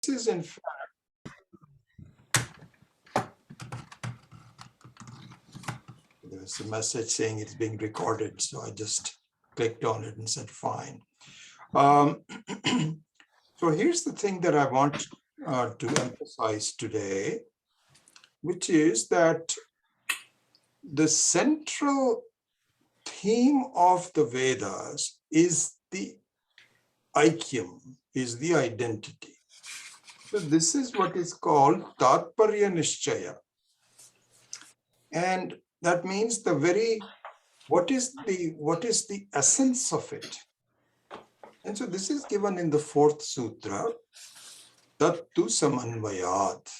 This is in fact, there's a message saying it's being recorded, so I just clicked on it and said fine. So here's the thing that I want to emphasize today, which is that the central theme of the Vedas is the aikyam, is the identity. So this is what is called Tatparya Nishchaya. And that means the very, what is the essence of it? And so this is given in the fourth sutra, Tattu Samanvayat.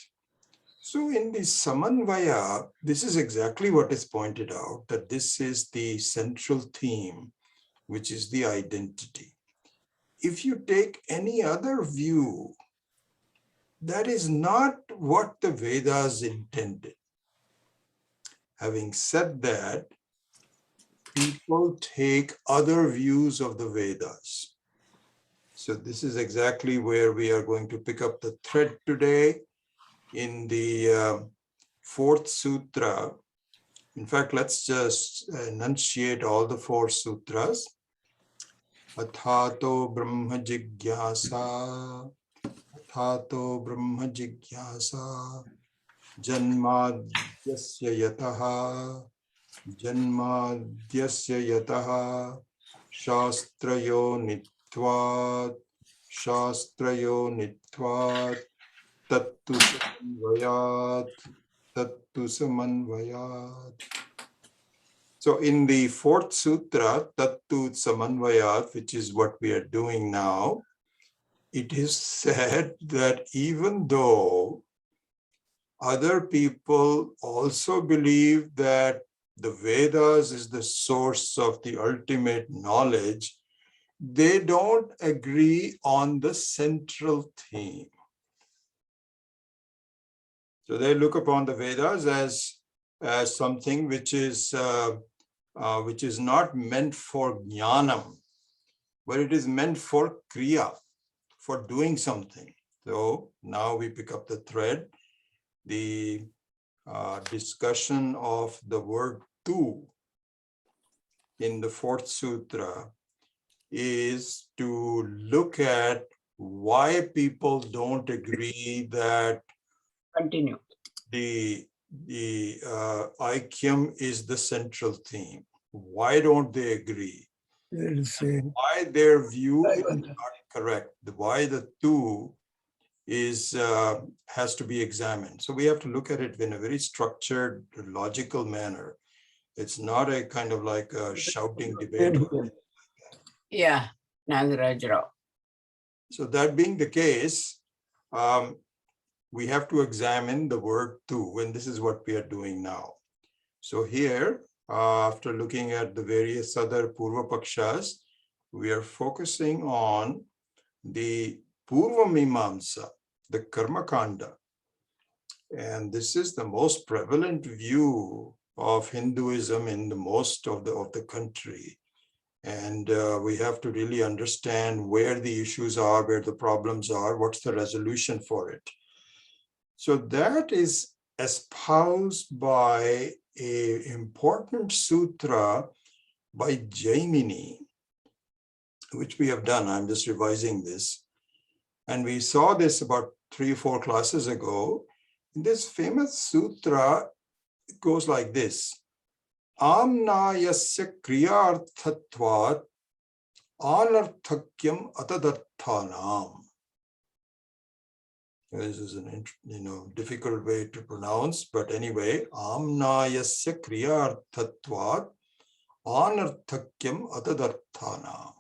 So in the Samanvaya, this is exactly what is pointed out, that this is the central theme, which is the identity. If you take any other view, that is not what the Vedas intended. Having said that, people take other views of the Vedas. So this is exactly where we are going to pick up the thread today in the fourth sutra. In fact, let's just enunciate all the four sutras. Athato Brahma Jigyasa, Athato Brahma Jigyasa, Janmadyasya Yataha, Janmadyasya Yataha, Shastrayo Nitvat, Shastrayo Nitvat, Tattu Samanvayat, Tattu Samanvayat. So in the fourth sutra, Tattu Samanvayat, which is what we are doing now, it is said that even though other people also believe that the Vedas is the source of the ultimate knowledge, they don't agree on the central theme. So they look upon the Vedas as something which is not meant for jnanam, but it is meant for kriya, for doing something. So now we pick up the thread, the discussion of the word tu in the fourth sutra is to look at why people don't agree that Continue. the aikyam is the central theme. Why don't they agree? Why their view is not correct? Why the two is has to be examined. So we have to look at it in a very structured, logical manner. It's not a kind of like a shouting debate. Yeah, Nagaraj Rao. So that being the case, we have to examine the word tu, and this is what we are doing now. So here, after looking at the various other Purva Pakshas, we are focusing on the Purva Mimamsa, the Karma Kanda. And this is the most prevalent view of Hinduism in the most of the country. And we have to really understand where the issues are, where the problems are, what's the resolution for it. So that is espoused by an important sutra by Jaimini, which we have done. I'm just revising this. And we saw this about 3 or 4 classes ago. This famous sutra goes like this. Amnayasya kriyarthatvat anarthakyam atadarthanam. This is an difficult way to pronounce, but anyway, amnayasya kriyarthatvat anarthakyam atadarthanam.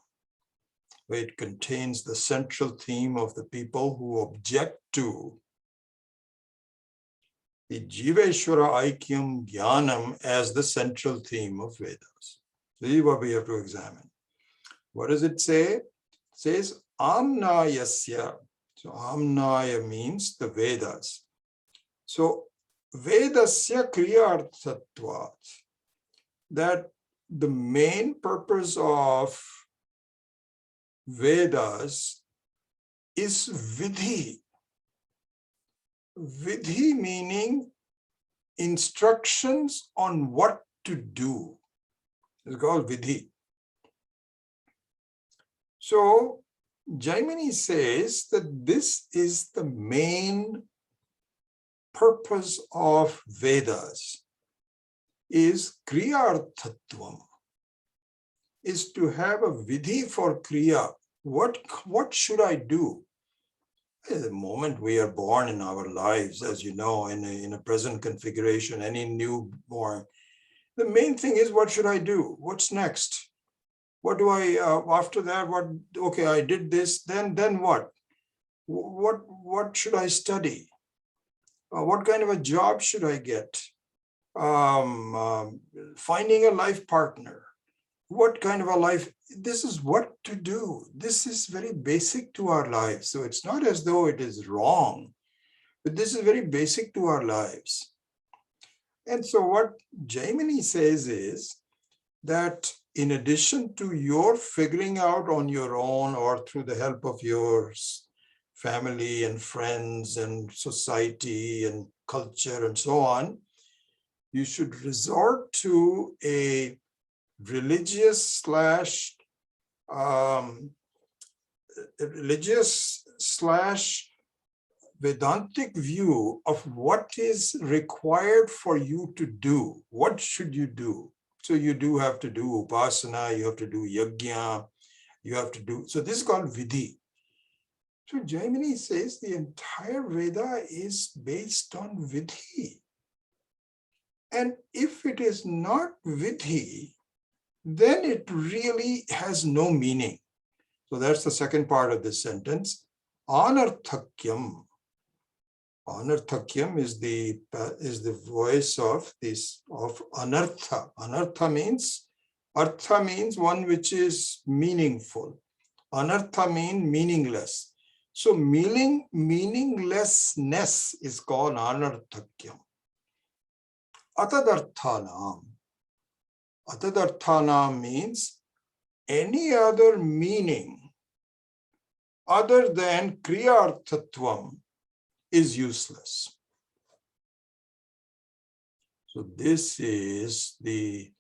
It contains the central theme of the people who object to the Jiveshwara Aikyam Jnanam as the central theme of Vedas. This is what we have to examine. What does it say? It says Amnayasya. So Amnaya means the Vedas. So Vedasya Kriyarthatvat. That the main purpose of Vedas is vidhi. Vidhi meaning instructions on what to do. It's called Vidhi. So Jaimini says that this is the main purpose of Vedas, is Kriyarthatvam, is to have a Vidhi for Kriya. What should I do? At the moment we are born in our lives, as you know, in a present configuration, any newborn, the main thing is, what should I do? What's next? What do I, after that, okay, I did this, then what? What should I study? What kind of a job should I get? Finding a life partner. What kind of a life? This is what to do. This is very basic to our lives. So it's not as though it is wrong, but this is very basic to our lives. And so what Jaimini says is that in addition to your figuring out on your own or through the help of your family and friends and society and culture and so on, you should resort to a religious slash Vedantic view of what is required for you to do. What should you do? So you do have to do upasana, you have to do yajna, you have to do, so this is called vidhi. So Jaimini says the entire Veda is based on vidhi. And if it is not vidhi, then it really has no meaning. So that's the second part of this sentence. Anarthakyam. Anarthakyam is the voice of anartha. Anartha means, artha means one which is meaningful. Anartha means meaningless. So meaninglessness is called anarthakyam. Atadarthanam. Atadarthanam means any other meaning other than kriyarthatvam is useless. So this is the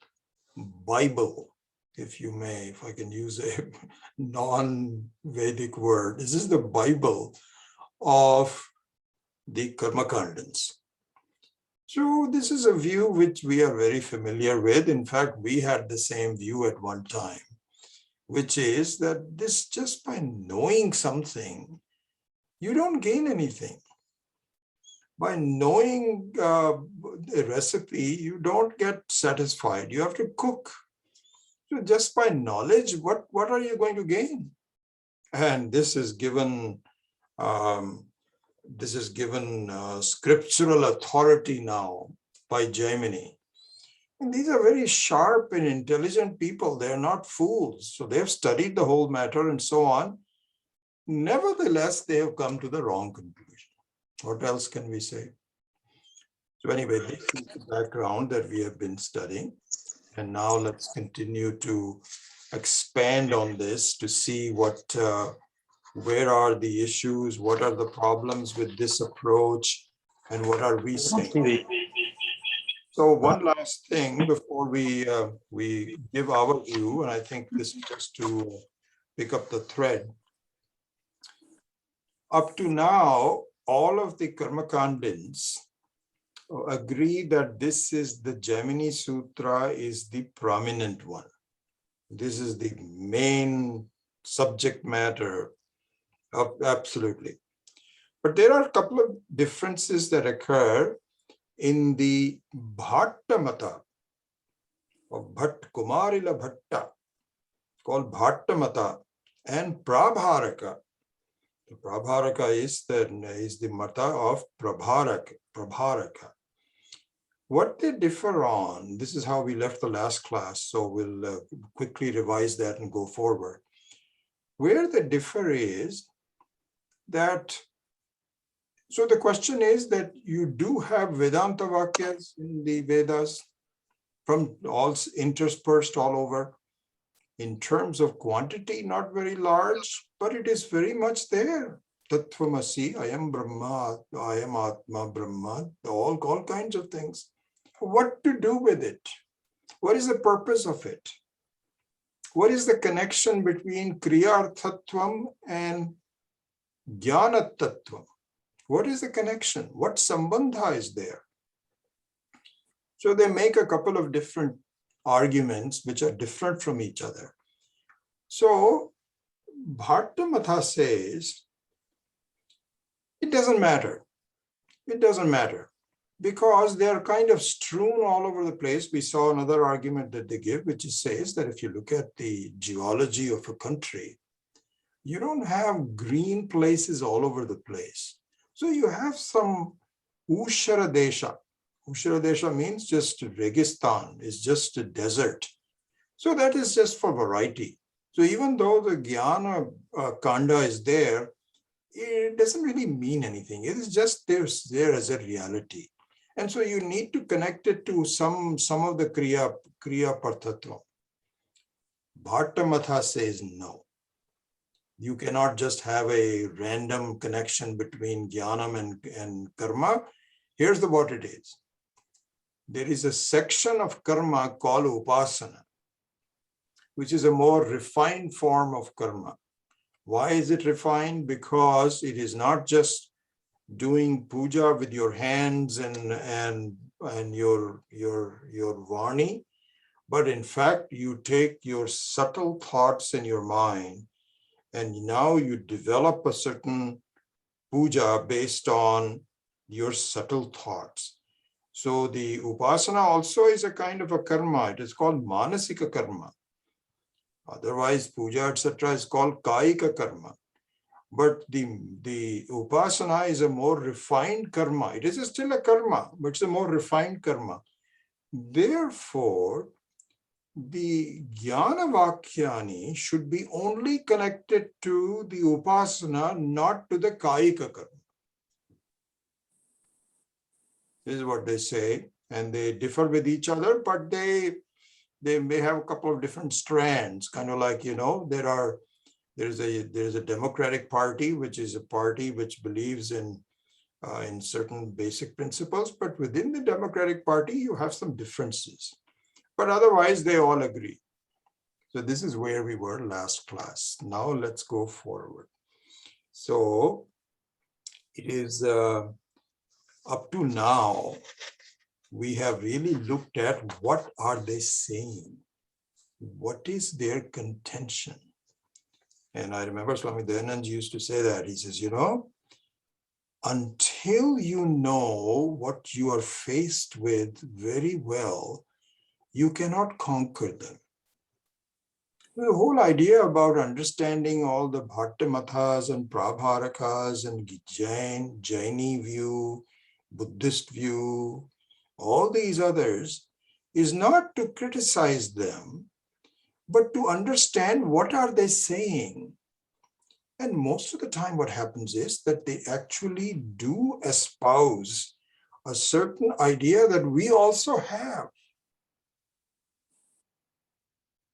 Bible, if you may, if I can use a non-Vedic word. This is the Bible of the Karmakandans. So this is a view which we are very familiar with. In fact, we had the same view at one time, which is that this, just by knowing something, you don't gain anything. By knowing a recipe, you don't get satisfied. You have to cook. So just by knowledge, what are you going to gain? And this is given scriptural authority now by Jaimini. And these are very sharp and intelligent people. They're not fools. So they've studied the whole matter and so on. Nevertheless, they have come to the wrong conclusion. What else can we say? So anyway, this is the background that we have been studying. And now let's continue to expand on this to see where are the issues, what are the problems with this approach, and what are we saying? So one last thing before we give our view, and I think this is just to pick up the thread. Up to now, all of the Karmakandins agree that this is the Jaimini Sutra is the prominent one. This is the main subject matter, absolutely. But there are a couple of differences that occur in the Bhatta Mata of Kumarila Bhatta, called Bhatta Mata, and Prabharaka. The Prabharaka is the Mata of Prabharaka. What they differ on, this is how we left the last class, so we'll quickly revise that and go forward. Where they differ is that, so the question is that you do have Vedanta Vakyas in the Vedas, from all interspersed all over. In terms of quantity, not very large, but it is very much there. Tattvamasi, I am Brahma, I am Atma Brahma, all kinds of things. What to do with it? What is the purpose of it? What is the connection between Kriyarthatvam and Jnanatattvam? What is the connection? What sambandha is there? So they make a couple of different arguments which are different from each other. So Bhartamatha says, it doesn't matter. It doesn't matter because they are kind of strewn all over the place. We saw another argument that they give, which says that if you look at the geology of a country, you don't have green places all over the place. So you have some Ushara Desha. Ushara Desha means just Registan, it's just a desert. So that is just for variety. So even though the Jnana Kanda is there, it doesn't really mean anything. It is just there as a reality. And so you need to connect it to some of the Kriya Parthatva. Bhartamatha says no. You cannot just have a random connection between Jnanam and Karma. Here's what it is. There is a section of Karma called Upasana, which is a more refined form of Karma. Why is it refined? Because it is not just doing puja with your hands and your vani, but in fact, you take your subtle thoughts in your mind and now you develop a certain puja based on your subtle thoughts. So the upasana also is a kind of a karma. It is called manasika karma. Otherwise, puja, etc. is called kaika karma. But the upasana is a more refined karma. It is still a karma, but it's a more refined karma. Therefore, the jnana vakyani should be only connected to the upasana, not to the kaika karma. This is what they say, and they differ with each other, but they may have a couple of different strands, kind of like, there's a Democratic Party, which is a party which believes in certain basic principles, but within the Democratic Party, you have some differences. But otherwise, they all agree. So this is where we were last class. Now let's go forward. So it is up to now, we have really looked at what are they saying? What is their contention? And I remember Swami Dayanand used to say that. He says, until you know what you are faced with very well, you cannot conquer them. The whole idea about understanding all the Bhattamathas and Prabharakas and Jaini view, Buddhist view, all these others, is not to criticize them, but to understand what are they saying. And most of the time what happens is that they actually do espouse a certain idea that we also have.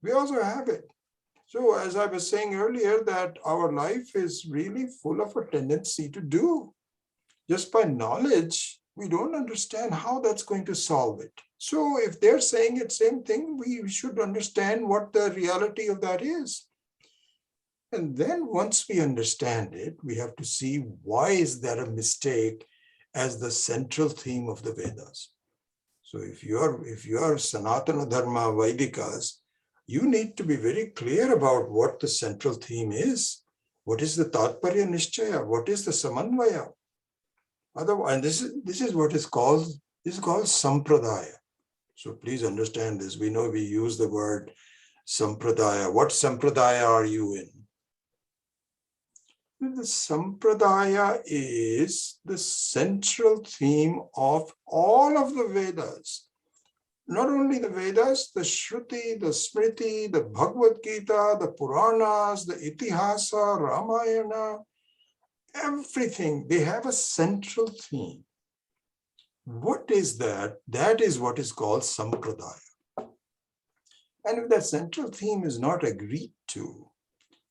We also have it. So as I was saying earlier, that our life is really full of a tendency to do. Just by knowledge, we don't understand how that's going to solve it. So if they're saying it same thing, we should understand what the reality of that is. And then once we understand it, we have to see why is that a mistake as the central theme of the Vedas. So if you are Sanatana Dharma Vaidikas, you need to be very clear about what the central theme is. What is the Tatparya Nishchaya? What is the Samanvaya? Otherwise, this is what is called Sampradaya. So please understand this. We know we use the word Sampradaya. What Sampradaya are you in? The Sampradaya is the central theme of all of the Vedas. Not only the Vedas, the Shruti, the Smriti, the Bhagavad Gita, the Puranas, the Itihasa, Ramayana, everything, they have a central theme. What is that? That is what is called Sampradaya. And if that central theme is not agreed to,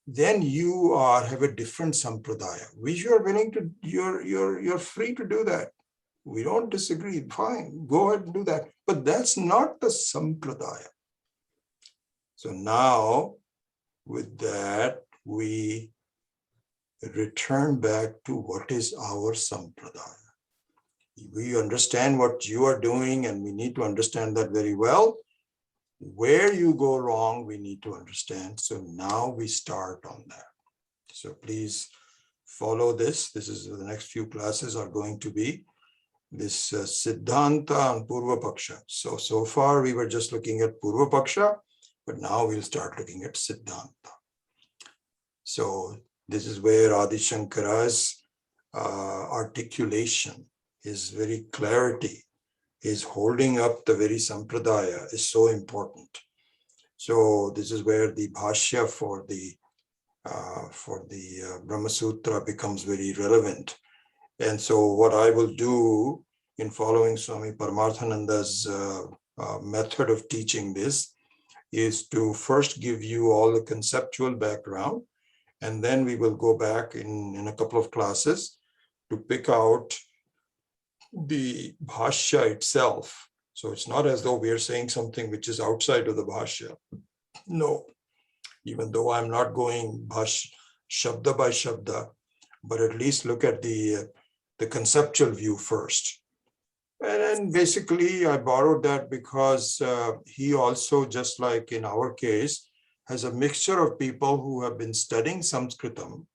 then you have a different sampradaya, which you are willing to, you're free to do that. We don't disagree, fine, go ahead and do that. But that's not the sampradaya. So now with that, we return back to what is our sampradaya. We understand what you are doing, and we need to understand that very well. Where you go wrong, we need to understand. So now we start on that. So please follow this. This is the next few classes are going to be this Siddhanta and Purva Paksha. So far we were just looking at Purva Paksha, but now we'll start looking at Siddhanta. So this is where Adi Shankara's articulation, his very clarity, his holding up the very sampradaya is so important. So this is where the bhashya for the Brahma Sutra becomes very relevant. And so what I will do in following Swami Paramarthananda's method of teaching this is to first give you all the conceptual background, and then we will go back in a couple of classes to pick out the bhashya itself. So it's not as though we are saying something which is outside of the bhashya. No, even though I'm not going shabda by shabda, but at least look at the conceptual view first. And then basically I borrowed that because he also, just like in our case, has a mixture of people who have been studying Sanskritam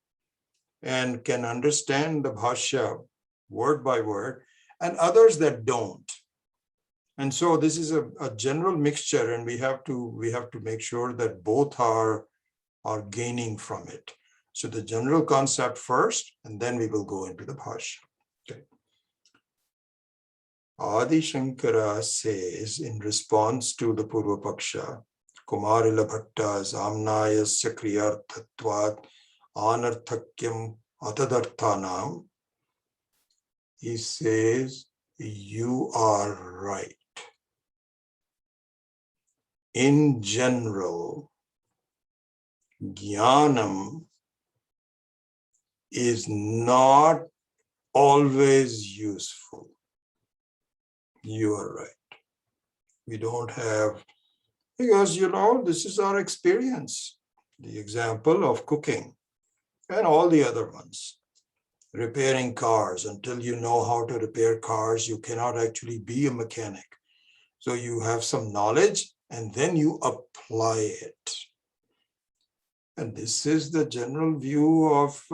and can understand the bhashya word by word, and others that don't. And so this is a general mixture, and we have to make sure that both are gaining from it. So the general concept first, and then we will go into the bhashya. Okay. Adi Shankara says in response to the Purva Paksha, Kumarila Bhatta's Amnayasya Kriyarthatvat Anarthakyam Atadarthanam, he says, you are right. In general, Jnanam is not always useful. You are right. We don't have, because this is our experience. The example of cooking and all the other ones. Repairing cars. Until you know how to repair cars, you cannot actually be a mechanic. So you have some knowledge and then you apply it. And this is the general view of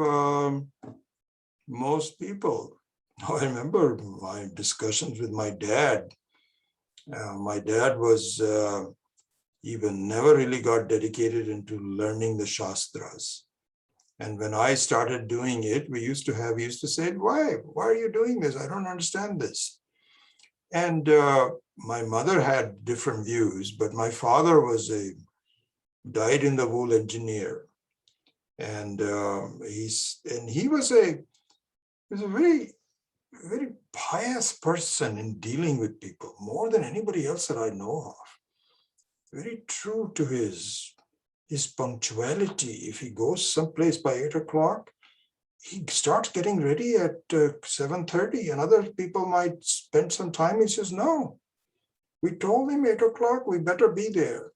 most people. I remember my discussions with my dad. My dad was even never really got dedicated into learning the Shastras. And when I started doing it, we used to say, why are you doing this? I don't understand this. And my mother had different views, but my father was a dyed-in-the-wool engineer. And he was a very, very pious person in dealing with people, more than anybody else that I know of. Very true to his punctuality. If he goes someplace by 8 o'clock, he starts getting ready at 7:30, and other people might spend some time. He says, no, we told him 8 o'clock, we better be there.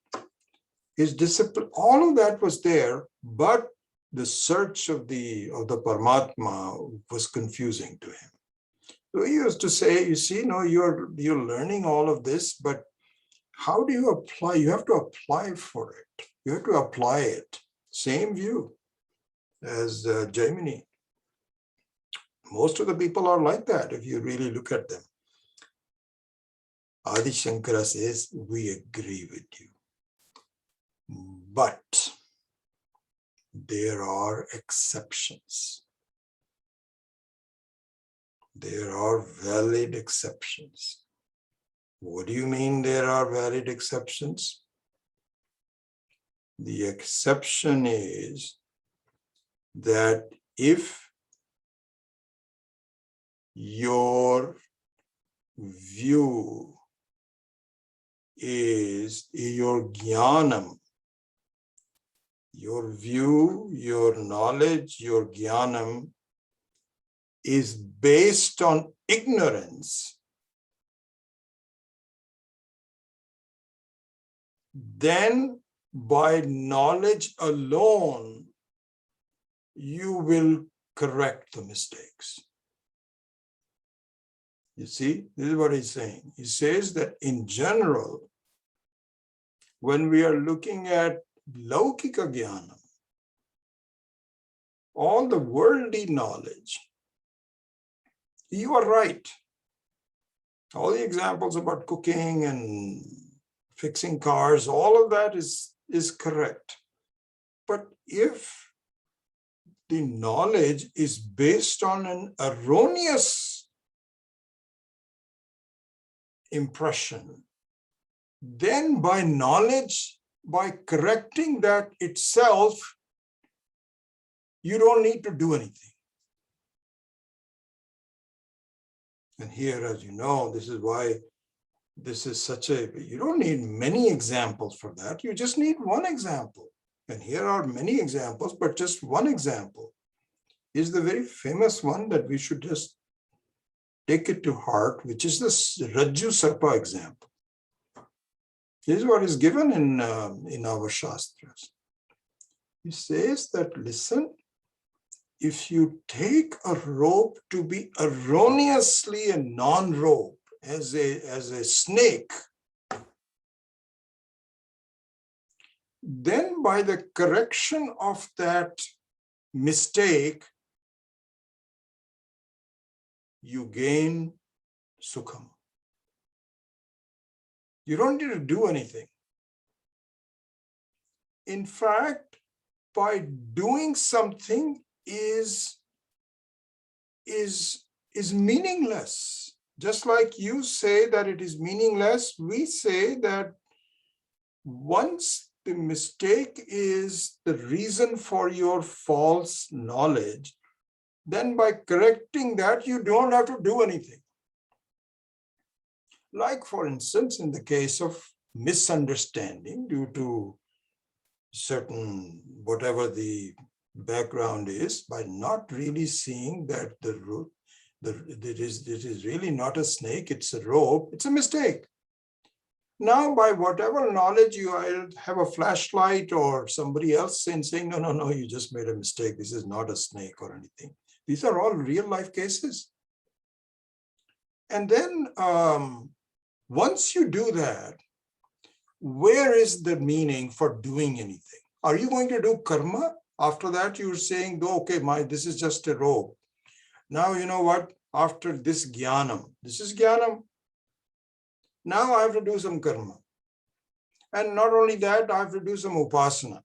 His discipline, all of that was there, but the search of the Paramatma was confusing to him. So he used to say, you see, no, you're learning all of this, but how do you apply? You have to apply for it. You have to apply it. Same view as Jaimini. Most of the people are like that if you really look at them. Adi Shankara says, we agree with you. But there are exceptions. There are valid exceptions. What do you mean there are valid exceptions? The exception is that if your view is your jnanam, your view, your knowledge, your jnanam is based on ignorance, then by knowledge alone, you will correct the mistakes. You see, this is what he's saying. He says that in general, when we are looking at Laukika Jnana, all the worldly knowledge, you are right. All the examples about cooking and fixing cars, all of that is correct. But if the knowledge is based on an erroneous impression, then by knowledge, by correcting that itself, you don't need to do anything. And here, as you know, this is why this is such a, you don't need many examples for that. You just need one example. And here are many examples, but just one example is the very famous one that we should just take it to heart, which is this Rajju Sarpa example. This is what is given in our Shastras. He says that, listen, if you take a rope to be erroneously a non-rope, as a snake, then by the correction of that mistake, you gain sukham. You don't need to do anything. In fact, by doing something is meaningless. Just like you say that it is meaningless, we say that once the mistake is the reason for your false knowledge, then by correcting that, you don't have to do anything. Like, for instance, in the case of misunderstanding due to certain, whatever the background is, by not really seeing that it is really not a snake, it's a rope, it's a mistake. Now, by whatever knowledge you have a flashlight or somebody else saying, no, you just made a mistake. This is not a snake or anything. These are all real life cases. And then once you do that, where is the meaning for doing anything? Are you going to do karma? After that, you're saying, okay, this is just a rope. Now, you know what? After this jnanam, this is jnanam. Now I have to do some karma. And not only that, I have to do some upasana.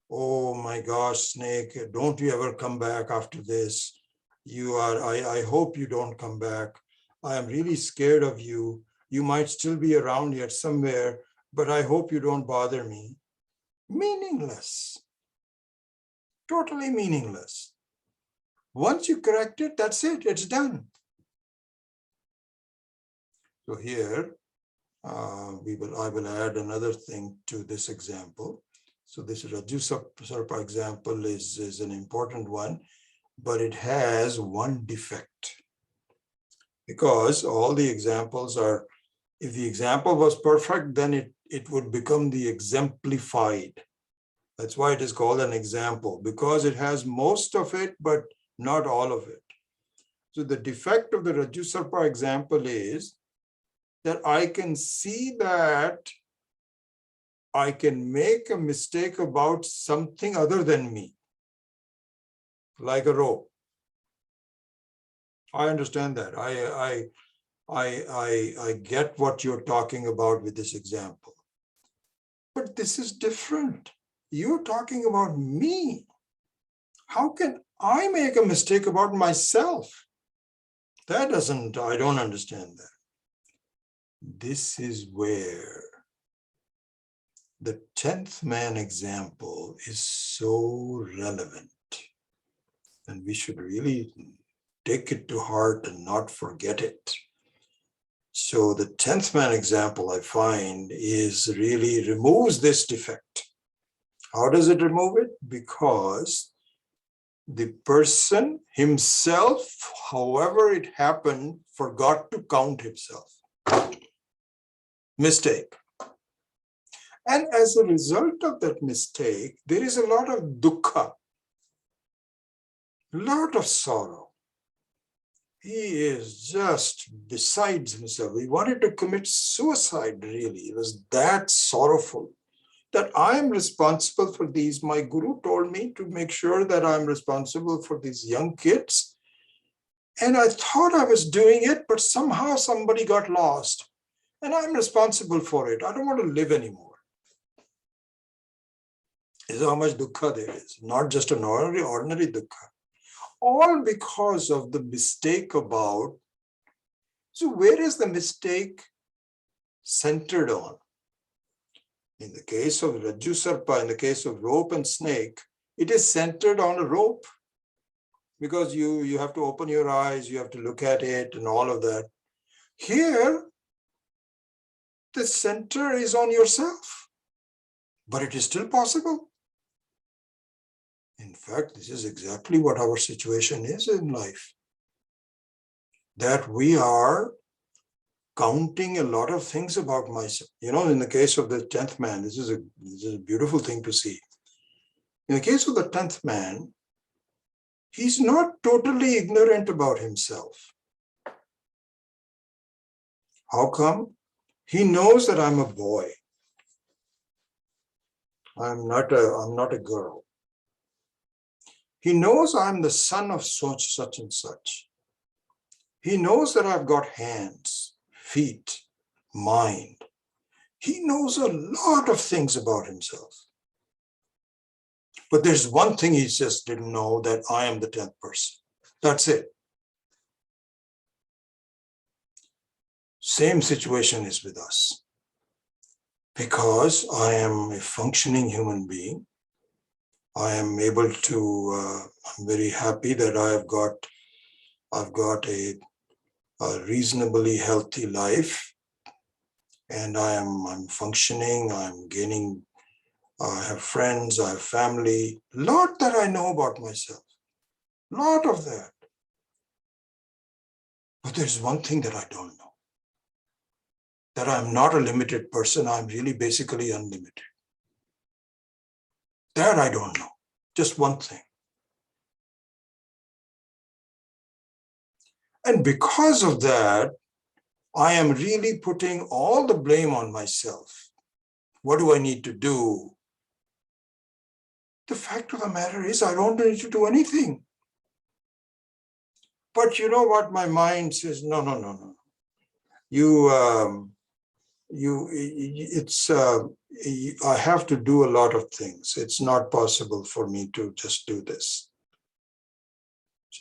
Oh my gosh, snake, don't you ever come back after this. I hope you don't come back. I am really scared of you. You might still be around here somewhere, but I hope you don't bother me. Meaningless. Totally meaningless. Once you correct it, that's it, it's done. So here, I will add another thing to this example. So this Rajju Sarpa example is an important one, but it has one defect. Because all the examples are, if the example was perfect, then it would become the exemplified. That's why it is called an example, because it has most of it, but not all of it. So the defect of the Rajju Sarpa example is that I can see that I can make a mistake about something other than me, like a rope. I understand that. I get what you're talking about with this example. But this is different. You're talking about me. How can I make a mistake about myself? I don't understand that. This is where the 10th man example is so relevant. And we should really take it to heart and not forget it. So the 10th man example, I find, is really removes this defect. How does it remove it? Because the person himself, however it happened, forgot to count himself. Mistake. And as a result of that mistake, there is a lot of dukkha, a lot of sorrow. He is just besides himself. He wanted to commit suicide, really. He was that sorrowful that I am responsible for these. My guru told me to make sure that I'm responsible for these young kids. And I thought I was doing it, but somehow somebody got lost. And I'm responsible for it. I don't want to live anymore. This is how much dukkha there is, not just an ordinary dukkha. All because of the mistake about. So where is the mistake centered on? In the case of Rajju Sarpa, in the case of rope and snake, it is centered on a rope because you have to open your eyes, you have to look at it and all of that. Here, the center is on yourself, but it is still possible. In fact, this is exactly what our situation is in life. That we are counting a lot of things about myself. You know, in the case of the 10th man, this is a beautiful thing to see. In the case of the 10th man, he's not totally ignorant about himself. How come? He knows that I'm a boy. I'm not a girl. He knows I'm the son of such and such. He knows that I've got hands, feet, mind. He knows a lot of things about himself. But there's one thing he just didn't know, that I am the 10th person. That's it. Same situation is with us. Because I am a functioning human being, I am able to, I'm very happy that I've got a reasonably healthy life, and I'm functioning, I'm gaining, I have friends, I have family, a lot that I know about myself, a lot of that. But there's one thing that I don't know, that I'm not a limited person, I'm really basically unlimited. That I don't know, just one thing. And because of that, I am really putting all the blame on myself. What do I need to do? The fact of the matter is, I don't need to do anything. But you know what? My mind says, no. I have to do a lot of things. It's not possible for me to just do this.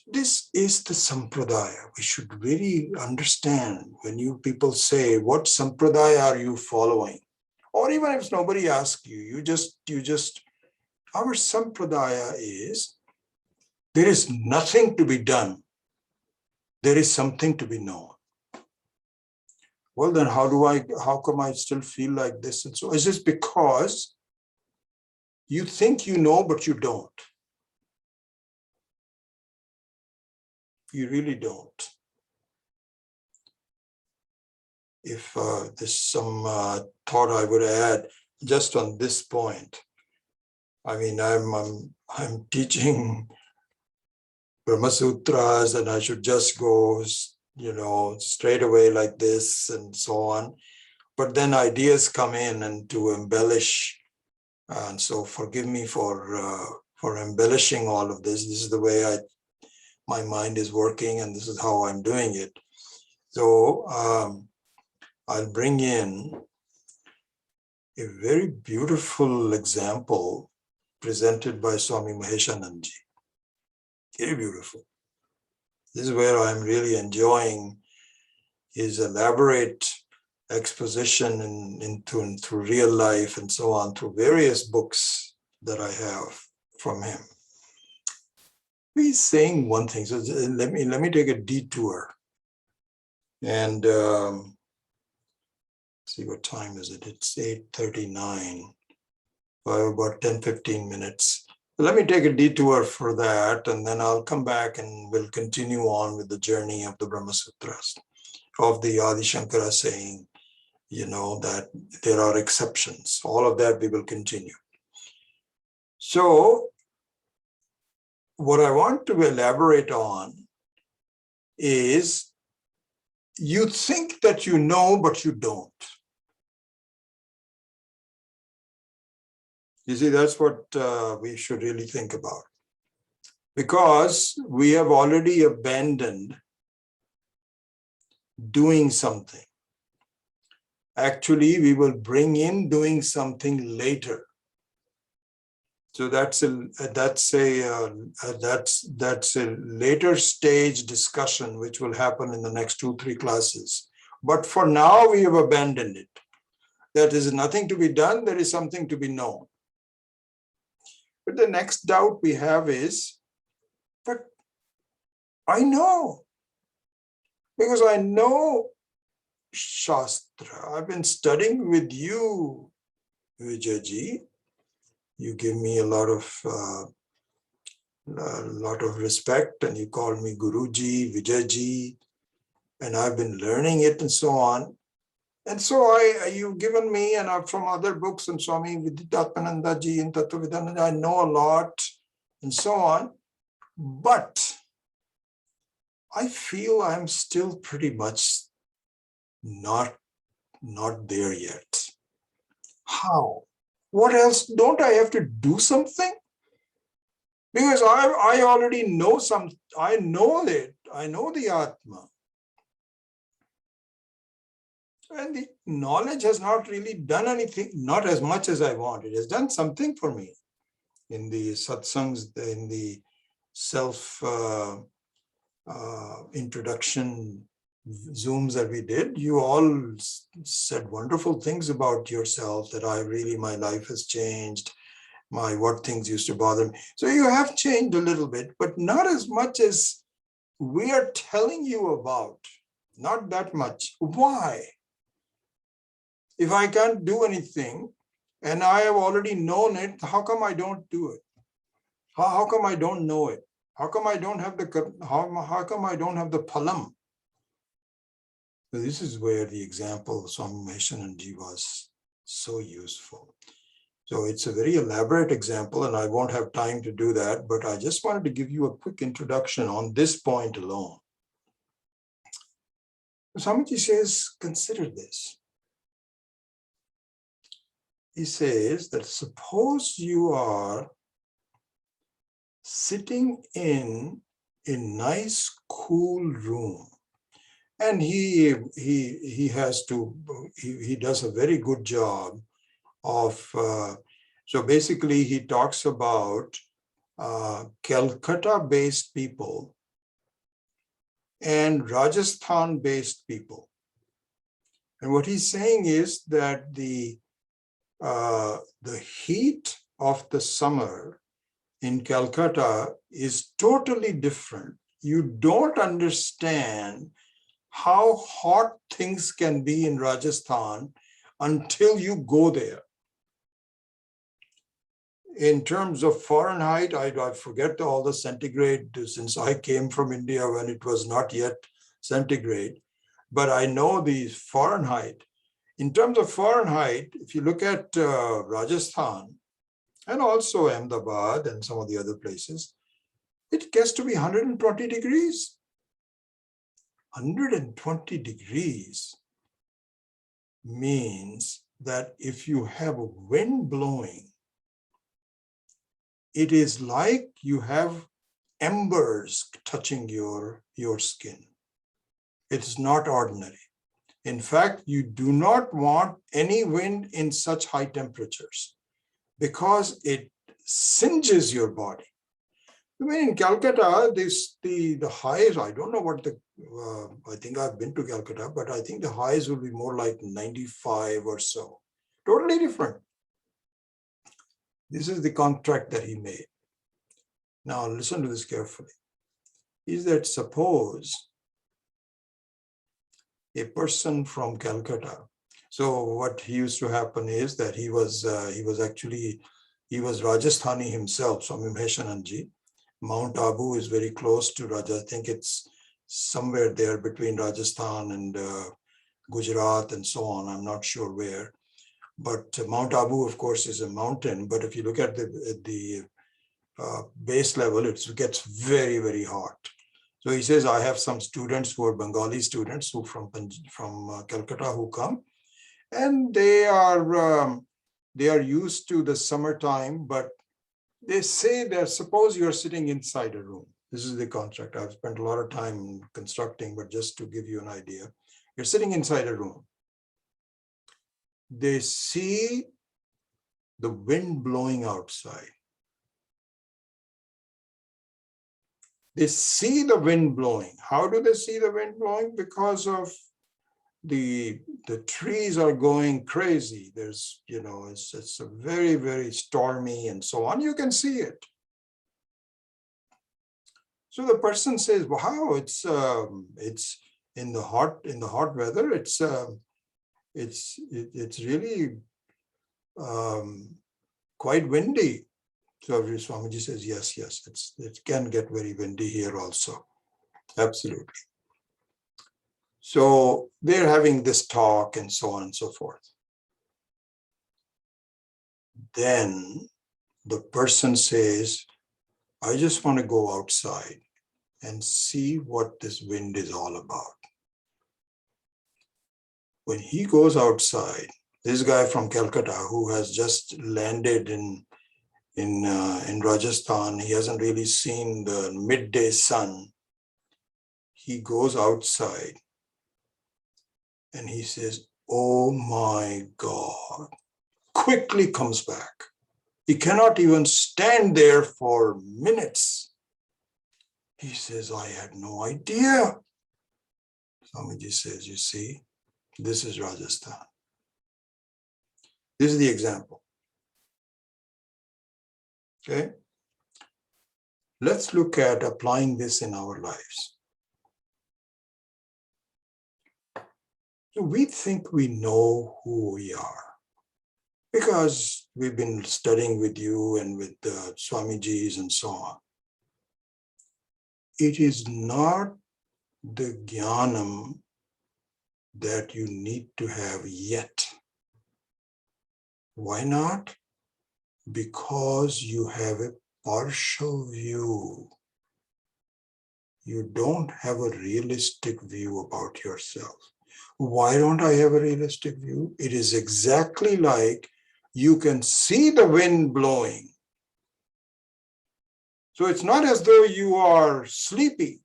This is the sampradaya. We should really understand when you people say, what sampradaya are you following? Or even if nobody asks you, you just, our sampradaya is, there is nothing to be done. There is something to be known. Well, then how come I still feel like this? And so is this because you think you know, but you don't? You really don't. If there's some thought I would add just on this point. I mean, I'm teaching Brahma Sutras, and I should just go, straight away like this and so on. But then ideas come in and to embellish. And so forgive me for embellishing all of this. This is the way my mind is working, and this is how I'm doing it. So I'll bring in a very beautiful example presented by Swami Maheshanandji. Very beautiful. This is where I'm really enjoying his elaborate exposition through real life and so on, through various books that I have from him. He's saying one thing. So let me take a detour and see what time is it. It's 8:39. So I have about 10, 15 minutes. Let me take a detour for that, and then I'll come back and we'll continue on with the journey of the Brahma Sutras, of the Adi Shankara saying, that there are exceptions. All of that we will continue. So what I want to elaborate on is you think that you know, but you don't. You see, that's what we should really think about. Because we have already abandoned doing something. Actually, we will bring in doing something later. So that's a later stage discussion which will happen in the next 2-3 classes. But for now, we have abandoned it. There is nothing to be done. There is something to be known. But the next doubt we have is, but I know, because I know Shastra. I've been studying with you, Vijayji. You give me a lot of respect, and you call me Guruji, Vijayji, and I've been learning it and so on. And so you've given me, and from other books, and Swami Vidyatmananda ji and Tattvavidananda, I know a lot and so on. But I feel I'm still pretty much not there yet. How? What else? Don't I have to do something? Because I already know I know it. I know the Atma. And the knowledge has not really done anything, not as much as I want. It has done something for me. In the satsangs, in the self introduction Zooms that we did, you all said wonderful things about yourself, that my life has changed, what things used to bother me. So you have changed a little bit, but not as much as we are telling you about. Not that much. Why? If I can't do anything and I have already known it, how come I don't do it? How come I don't know it? How come I don't have how come I don't have the palam? So this is where the example of Swami Maheshananji was so useful. So it's a very elaborate example, and I won't have time to do that, but I just wanted to give you a quick introduction on this point alone. Swamiji says, consider this. He says that suppose you are sitting in a nice, cool room, and he does a very good job of, so basically he talks about Calcutta-based people and Rajasthan-based people. And what he's saying is that the heat of the summer in Calcutta is totally different. You don't understand how hot things can be in Rajasthan until you go there. In terms of Fahrenheit, I forget all the centigrade, since I came from India when it was not yet centigrade, but I know the Fahrenheit. In terms of Fahrenheit, if you look at Rajasthan and also Ahmedabad and some of the other places, it gets to be 120 degrees. 120 degrees means that if you have a wind blowing, it is like you have embers touching your skin. It's not ordinary. In fact, you do not want any wind in such high temperatures because it singes your body. I mean, in Calcutta, the highs, I don't know what I think I've been to Calcutta, but I think the highs will be more like 95 or so. Totally different. This is the contract that he made. Now, listen to this carefully. Is that suppose a person from Calcutta. So what used to happen is that he was actually He was Rajasthani himself, Swami Maheshananji. Mount Abu is very close to Rajasthan. I think it's somewhere there between Rajasthan and Gujarat and so on. I'm not sure where. But Mount Abu, of course, is a mountain. But if you look at the base level, it gets very, very hot. So he says, I have some students who are Bengali students who from Calcutta who come, and they are used to the summertime, but they say that suppose you're sitting inside a room. This is the contract. I've spent a lot of time constructing, but just to give you an idea, you're sitting inside a room. They see the wind blowing outside. They see the wind blowing. How do they see the wind blowing? Because of the trees are going crazy. There's, it's a very, very stormy and so on. You can see it. So the person says, wow, it's in the hot weather. It's really quite windy. So Swamiji says, yes, it can get very windy here also. Absolutely. So they're having this talk and so on and so forth. Then the person says, I just want to go outside and see what this wind is all about. When he goes outside, this guy from Calcutta who has just landed in Rajasthan, he hasn't really seen the midday sun. He goes outside and he says, oh my God, quickly comes back. He cannot even stand there for minutes. He says, I had no idea. Swamiji says, you see, this is Rajasthan. This is the example. Okay. Let's look at applying this in our lives. So we think we know who we are because we've been studying with you and with the Swamijis and so on. It is not the jnanam that you need to have yet. Why not? Because you have a partial view. You don't have a realistic view about yourself. Why don't I have a realistic view? It is exactly like you can see the wind blowing. So it's not as though you are sleepy.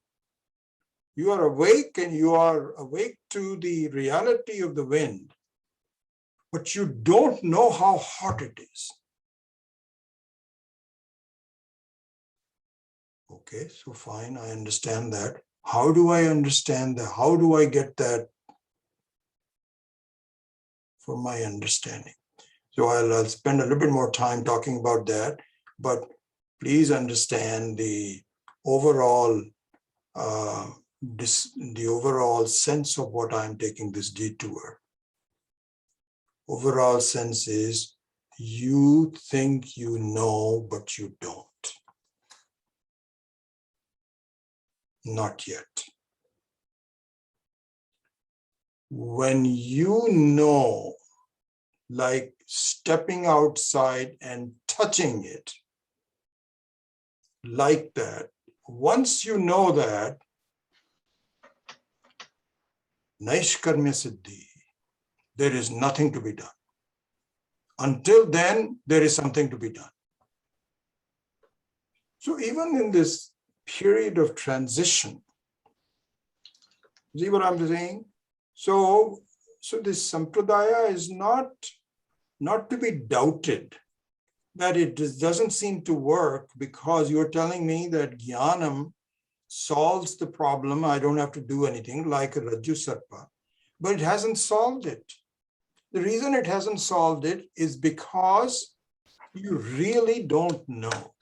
You are awake and you are awake to the reality of the wind, but you don't know how hot it is. Okay, so fine, I understand that. How do I understand that? How do I get that for my understanding? So I'll spend a little bit more time talking about that, but please understand the overall sense of what I'm taking this detour. Overall sense is you think you know, but you don't. Not yet. When you know, like stepping outside and touching it, like that, once you know that, Naishkarmya Siddhi, there is nothing to be done. Until then, there is something to be done. So even in this period of transition, see what I'm saying? So this sampradaya is not to be doubted, that it doesn't seem to work because you're telling me that jnanam solves the problem. I don't have to do anything like a Rajju Sarpa, but it hasn't solved it. The reason it hasn't solved it is because you really don't know.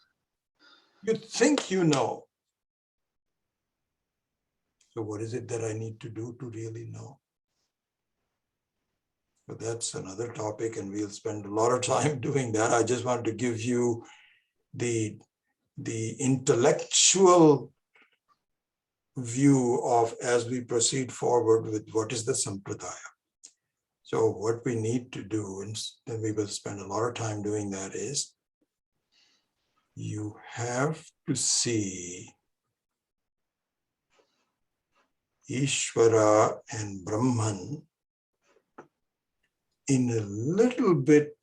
You think you know. So what is it that I need to do to really know? But that's another topic, and we'll spend a lot of time doing that. I just want to give you the intellectual view of as we proceed forward with what is the sampradaya. So what we need to do, and then we will spend a lot of time doing that, is you have to see Ishvara and Brahman in a little bit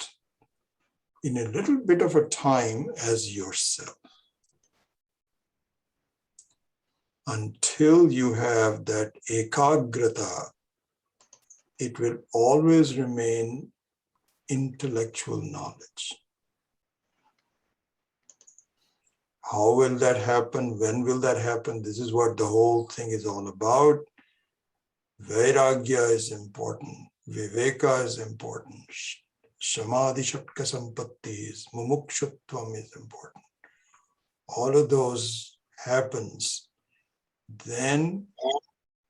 of a time as yourself. Until you have that ekagrata, it will always remain intellectual knowledge. How will that happen? When will that happen? This is what the whole thing is all about. Vairagya is important. Viveka is important. Samadhi shatka sampatti is, mumukshutvam is important. All of those happens. Then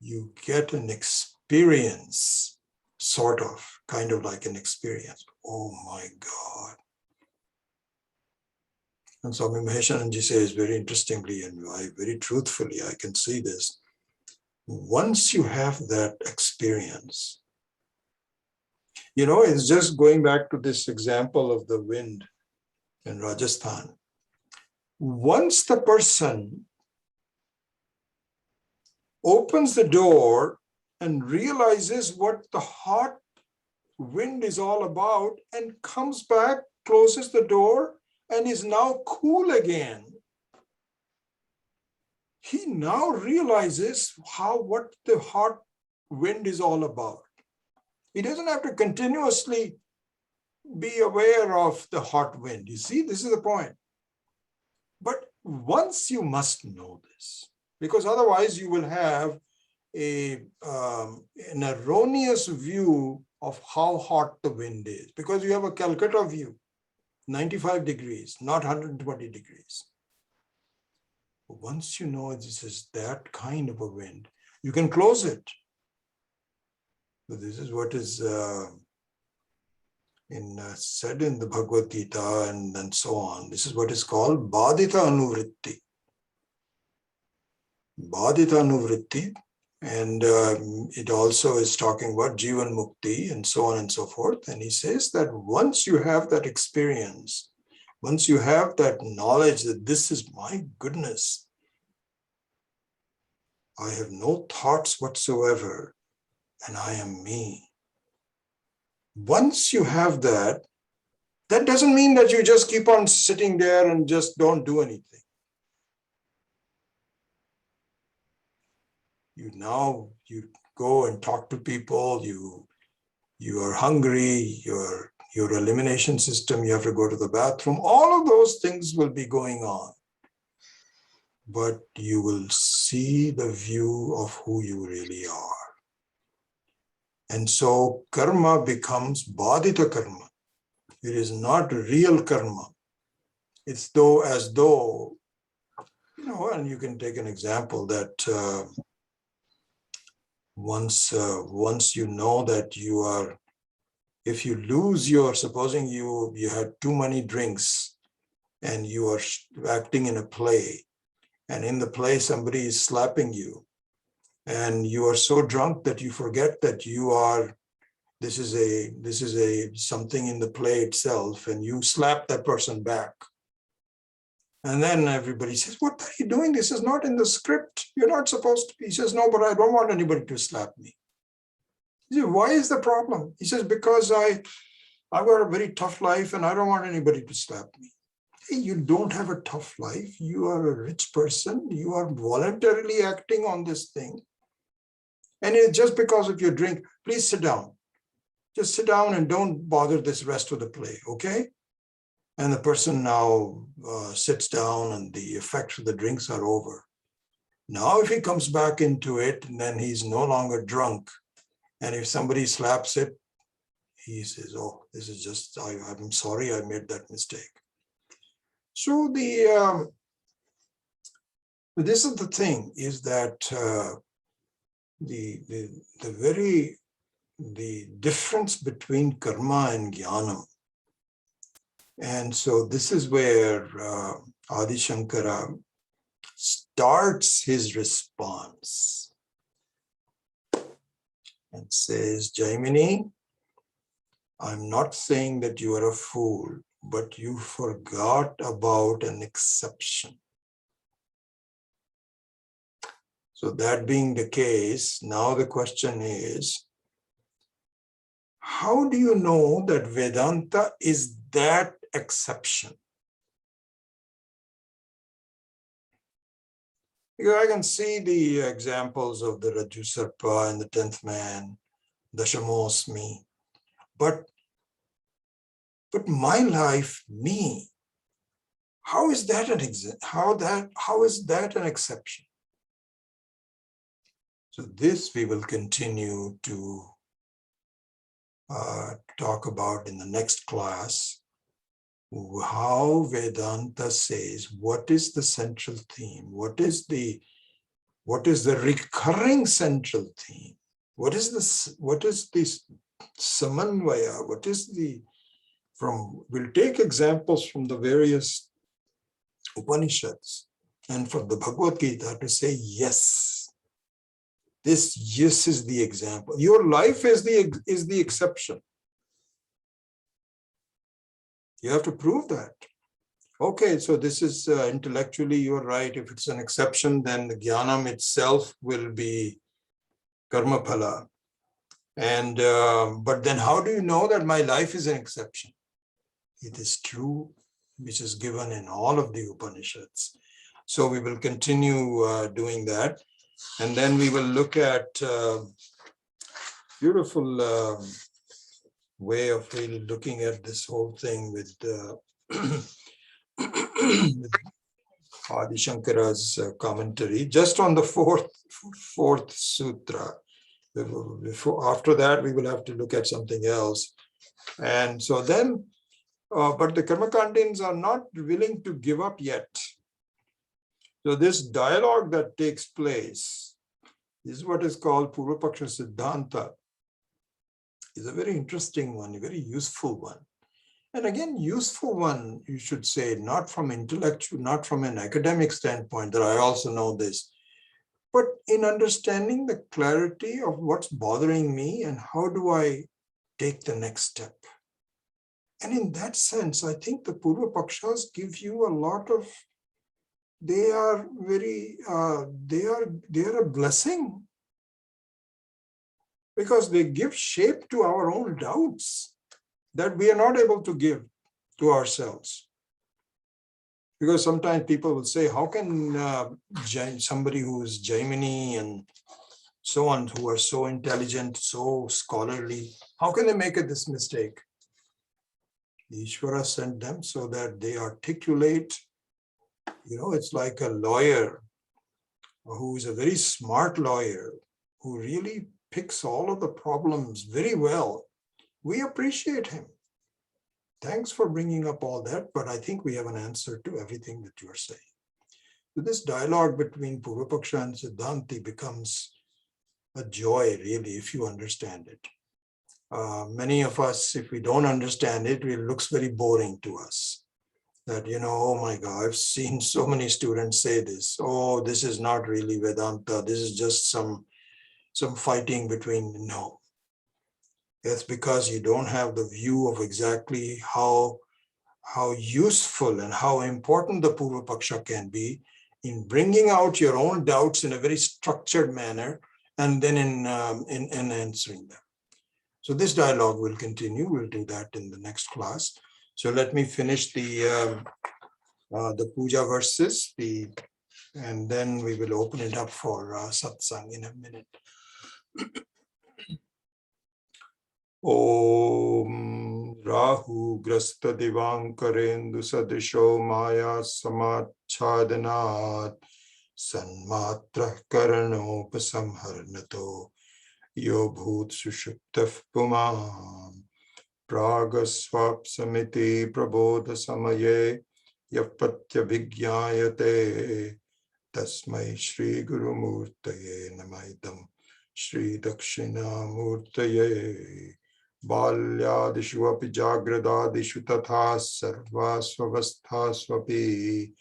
you get an experience, sort of, kind of like an experience. Oh my God. And Swami Maheshananji says very interestingly, and very truthfully, I can see this. Once you have that experience, it's just going back to this example of the wind in Rajasthan. Once the person opens the door and realizes what the hot wind is all about and comes back, closes the door, and is now cool again, he now realizes what the hot wind is all about. He doesn't have to continuously be aware of the hot wind. You see, this is the point. But once you must know this, because otherwise you will have an erroneous view of how hot the wind is, because you have a Calcutta view, 95 degrees, not 120 degrees. Once you know this is that kind of a wind, you can close it. So this is what is said in the Bhagavad Gita and so on. This is what is called Badita Anuvritti. Badita Anuvritti. And it also is talking about Jivan Mukti and so on and so forth. And he says that once you have that experience, once you have that knowledge that this is my goodness, I have no thoughts whatsoever, and I am me. Once you have that, that doesn't mean that you just keep on sitting there and just don't do anything. You go and talk to people, you are hungry, your elimination system, you have to go to the bathroom, all of those things will be going on. But you will see the view of who you really are. And so karma becomes badita karma. It is not real karma. It's as though, and you can take an example that once you know that you are, if you lose supposing you had too many drinks and you are acting in a play, and in the play somebody is slapping you, and you are so drunk that you forget that this is a something in the play itself, and you slap that person back. And then everybody says, what are you doing? This is not in the script. You're not supposed to be. He says, no, but I don't want anybody to slap me. He says, why is the problem? He says, because I've got a very tough life and I don't want anybody to slap me. Hey, you don't have a tough life. You are a rich person. You are voluntarily acting on this thing. And it's just because of your drink. Please sit down. Just sit down and don't bother this rest of the play, okay? And the person now sits down and the effects of the drinks are over. Now, if he comes back into it, and then he's no longer drunk, and if somebody slaps it, he says, oh, this is just, I'm sorry I made that mistake. So this is the thing, is that the very the difference between karma and jnanam. And so this is where Adi Shankara starts his response and says, Jaimini, I'm not saying that you are a fool, but you forgot about an exception. So that being the case, now the question is, how do you know that Vedanta is that exception? Because I can see the examples of the Raju Sarpa and the 10th man, Dashamosmi, but my life, me, how is that an exception? So this we will continue to talk about in the next class, how Vedanta says, what is the central theme? What is the recurring central theme? What is this samanvaya? We'll take examples from the various Upanishads and from the Bhagavad Gita to say, yes, this yes is the example. Your life is the exception. You have to prove that. Okay, so this is intellectually, you're right. If it's an exception, then the jnanam itself will be karma phala. And but then how do you know that my life is an exception? It is true, which is given in all of the Upanishads. So we will continue doing that. And then we will look at beautiful way of really looking at this whole thing with Adi Shankara's commentary, just on the fourth sutra. After that, we will have to look at something else. And so then, but the Karmakandins are not willing to give up yet. So this dialogue that takes place is what is called Purvapaksha Siddhanta. Is a very interesting one, a very useful one. And again, useful one, you should say, not from intellectual, not from an academic standpoint, that I also know this, but in understanding the clarity of what's bothering me and how do I take the next step. And in that sense, I think the Purva Pakshas give you a lot of, they are a blessing, because they give shape to our own doubts that we are not able to give to ourselves. Because sometimes people will say, how can somebody who is Jaimini and so on, who are so intelligent, so scholarly, how can they make this mistake? Ishvara sent them so that they articulate, it's like a lawyer who is a very smart lawyer, who really picks all of the problems very well. We appreciate him. Thanks for bringing up all that, but I think we have an answer to everything that you are saying. So this dialogue between Purvapaksha and Siddhanti becomes a joy, really, if you understand it. Many of us, if we don't understand it, it looks very boring to us. That, oh my God, I've seen so many students say this. Oh, this is not really Vedanta. This is just some fighting between, no. It's because you don't have the view of exactly how useful and how important the Purva Paksha can be in bringing out your own doubts in a very structured manner, and then in answering them. So this dialogue will continue. We'll do that in the next class. So let me finish the puja verses, and then we will open it up for satsang in a minute. Om Rahu Grasta Divankarendu Sadrisho Maya Samachhadanat Sanmatra Karanopasamharnato Yo Bhut Sushuptaf Pumam Pragaswap Samiti Prabodha Samaye Yapatya Vigyayate Tasmai Shri Guru Murtaye Namaidam Shri Dakshinamurtaye. Balyadishu api jagradadishu tatha sarvasvavasthasvapi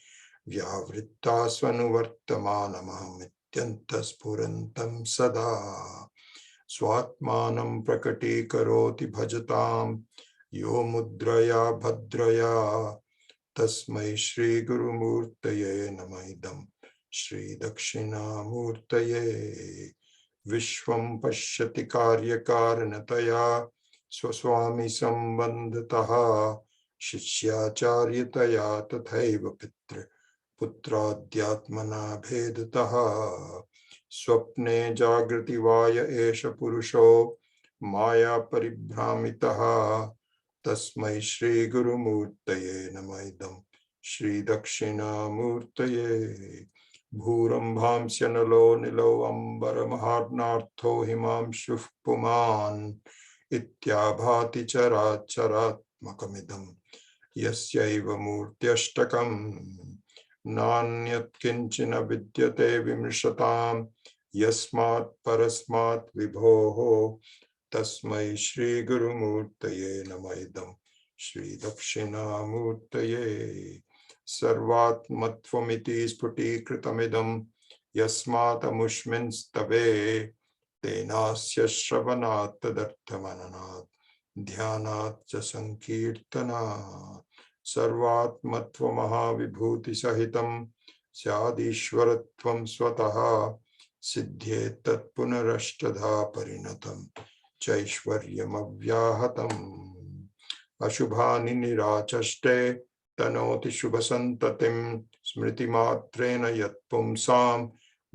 vyavrittasvanuvartamanamahamityanta sada swatmanam prakati karoti bhajatam yo mudraya bhadraya tasmai Shri Guru Murtaye namaidam Shri Dakshinamurtaye Vishwam Pashyati Karyakaranataya Swaswami Sambandhataha Shishyacharyataya Tathaiva Pitra Putradhyatmana Bhedataha Swapne Jagrati Vaya Esha Purusho Maya Paribhramitaha Tasmai Shri Guru Murtaye Namaidam Shri Dakshina Murtaye Bhurambhamsya nalo nilo ambara maharnartho himamshuh puman ityabhati characharatmakamidam yasyaiva murtyashtakam nanyat kinchina vidyate vimrishatam yasmat parasmat vibhoho tasmai Shri Guru Murtaye namaidam Shri Dakshina Murtaye Sarvatmatvamiti sputikritamidam yasmatamushminstave tenasya shravanat tadarthamananat dhyanat cha sankirtanat sarvatmatvamahavibhuti sahitam syadishwaratvam swataha siddhyetat punarashtadha parinatam chaishwaryam avyahatam ashubhani nirachaste Tanoti Shubhasantatim Smriti Matrena Yat Pumsam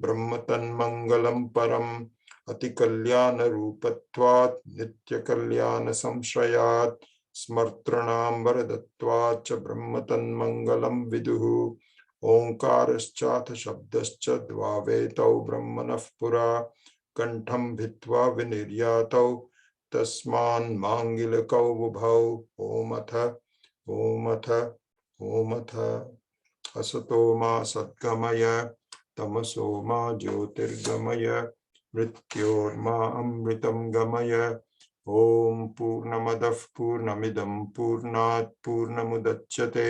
Brahmatan Mangalam Param Ati Kalyana Rupatvat Nitya Kalyana Samshrayat Smartranam Varadattvat Cha Brahmatan Mangalam Viduhu Omkaraschatha Shabdascha Dvavetau Brahmanah Pura Kantham Bhitva Viniryatau Tasman Mangilakau Vubhau Omatha Omatha Omatha Asatoma Satgamaya Tamasoma Jyotirgamaya Mrityorma Amritam Gamaya Om Purnamadav Purnamidam Purnat Purnamudachyate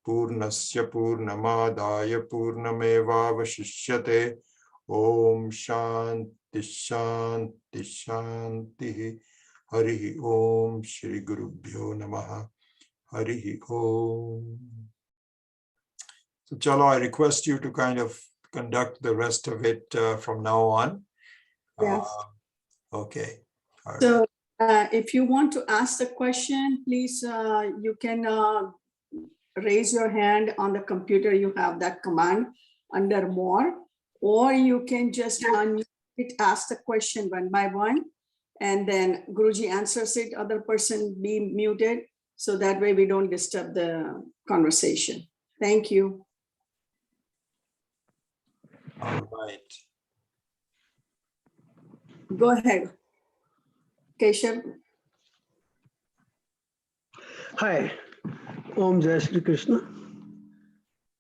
Purnasya Purnamadaya Purnamevavashishyate Om Shanti Shanti Shanti Harihi Om Shri Gurubhyo Namaha Harihi Om. So Chalo, I request you to kind of conduct the rest of it from now on. Yes. Okay. All right. So if you want to ask the question, please, you can raise your hand on the computer. You have that command under more, or you can just unmute it, ask the question one by one, and then Guruji answers it, other person be muted, so that way we don't disturb the conversation. Thank you. All right. Go ahead. Keshav. Hi, Om Jai Shri Krishna.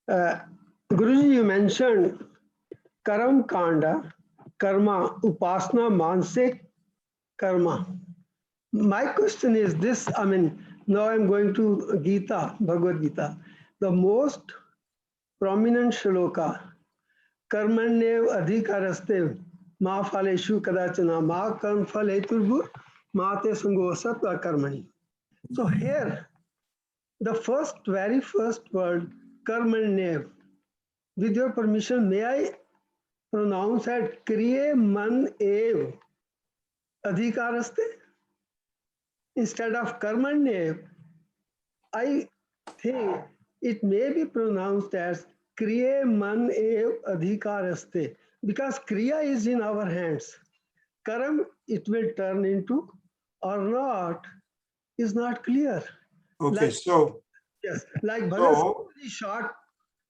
Guruji, you mentioned Karam Kanda, Karma, Upasana, Mansik, Karma. My question is this, I mean, now I'm going to Gita, Bhagavad Gita. The most prominent shloka, Karmanyev adhikarastev, ma phaleshu kadachana, ma karm phal heturvu, ma te sango satva karmani. So here, the very first word, Karmanyev, with your permission, may I pronounce it Kriye Man Ev Adhikaraste? Instead of Karmanyev, I think it may be pronounced as Kriye Man Ev Adhikaraste, because Kriya is in our hands. Karam, it will turn into or not, is not clear. Okay, Like, so yes, like Bhagat So- Singh shot.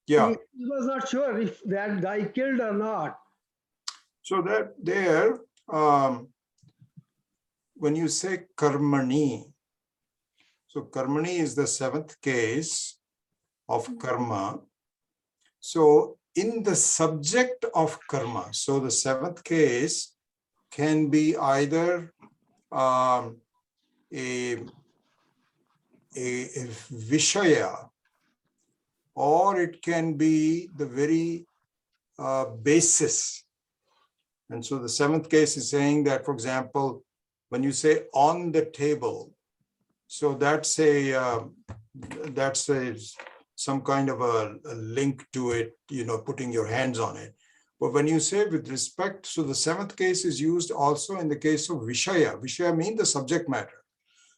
yeah, He was not sure if that guy killed or not. so that there, when you say karmani, so karmani is the seventh case of karma. So in the subject of karma, so the seventh case can be either a Vishaya, or it can be the very basis. And so the seventh case is saying that, for example, when you say on the table, so that's some kind of a link to it, putting your hands on it. But when you say with respect, so the seventh case is used also in the case of Vishaya. Vishaya means the subject matter.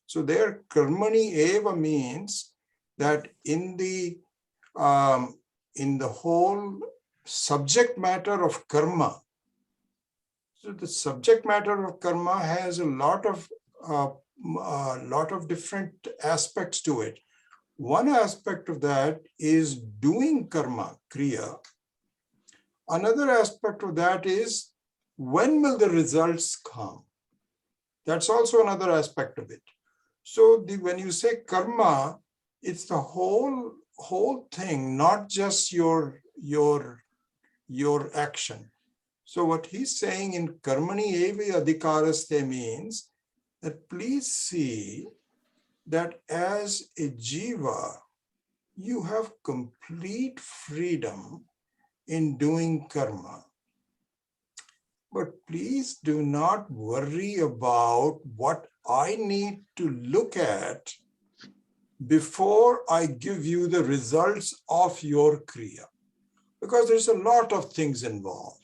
So there, karmani eva means that in the whole subject matter of karma. So the subject matter of karma has a lot of different aspects to it. One aspect of that is doing karma, kriya. Another aspect of that is when will the results come? That's also another aspect of it. So when you say karma, it's the whole thing, not just your action. So what he's saying in karmani eva adhikaraste means that please see that as a jiva, you have complete freedom in doing karma. But please do not worry about what I need to look at before I give you the results of your kriya. Because there's a lot of things involved.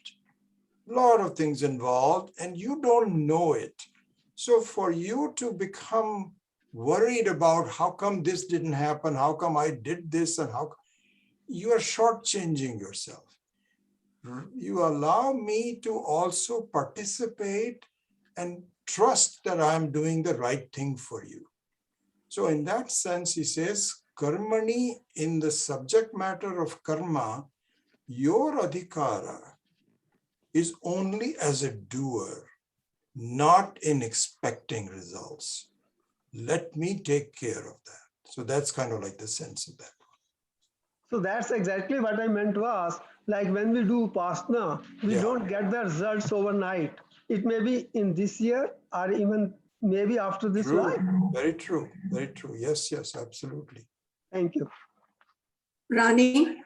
And you don't know it. So for you to become worried about how come this didn't happen, how come I did this, and how you are shortchanging yourself. You allow me to also participate and trust that I'm doing the right thing for you. So in that sense, he says, karmani, in the subject matter of karma, your adhikara is only as a doer, not in expecting results. Let me take care of that. So that's kind of like the sense of that. So that's exactly what I meant to ask. Like when we do Upasana, we Yeah. don't get the results overnight. It may be in this year or even maybe after this True. life. Very true. Very true. Yes, absolutely. Thank you. Rani?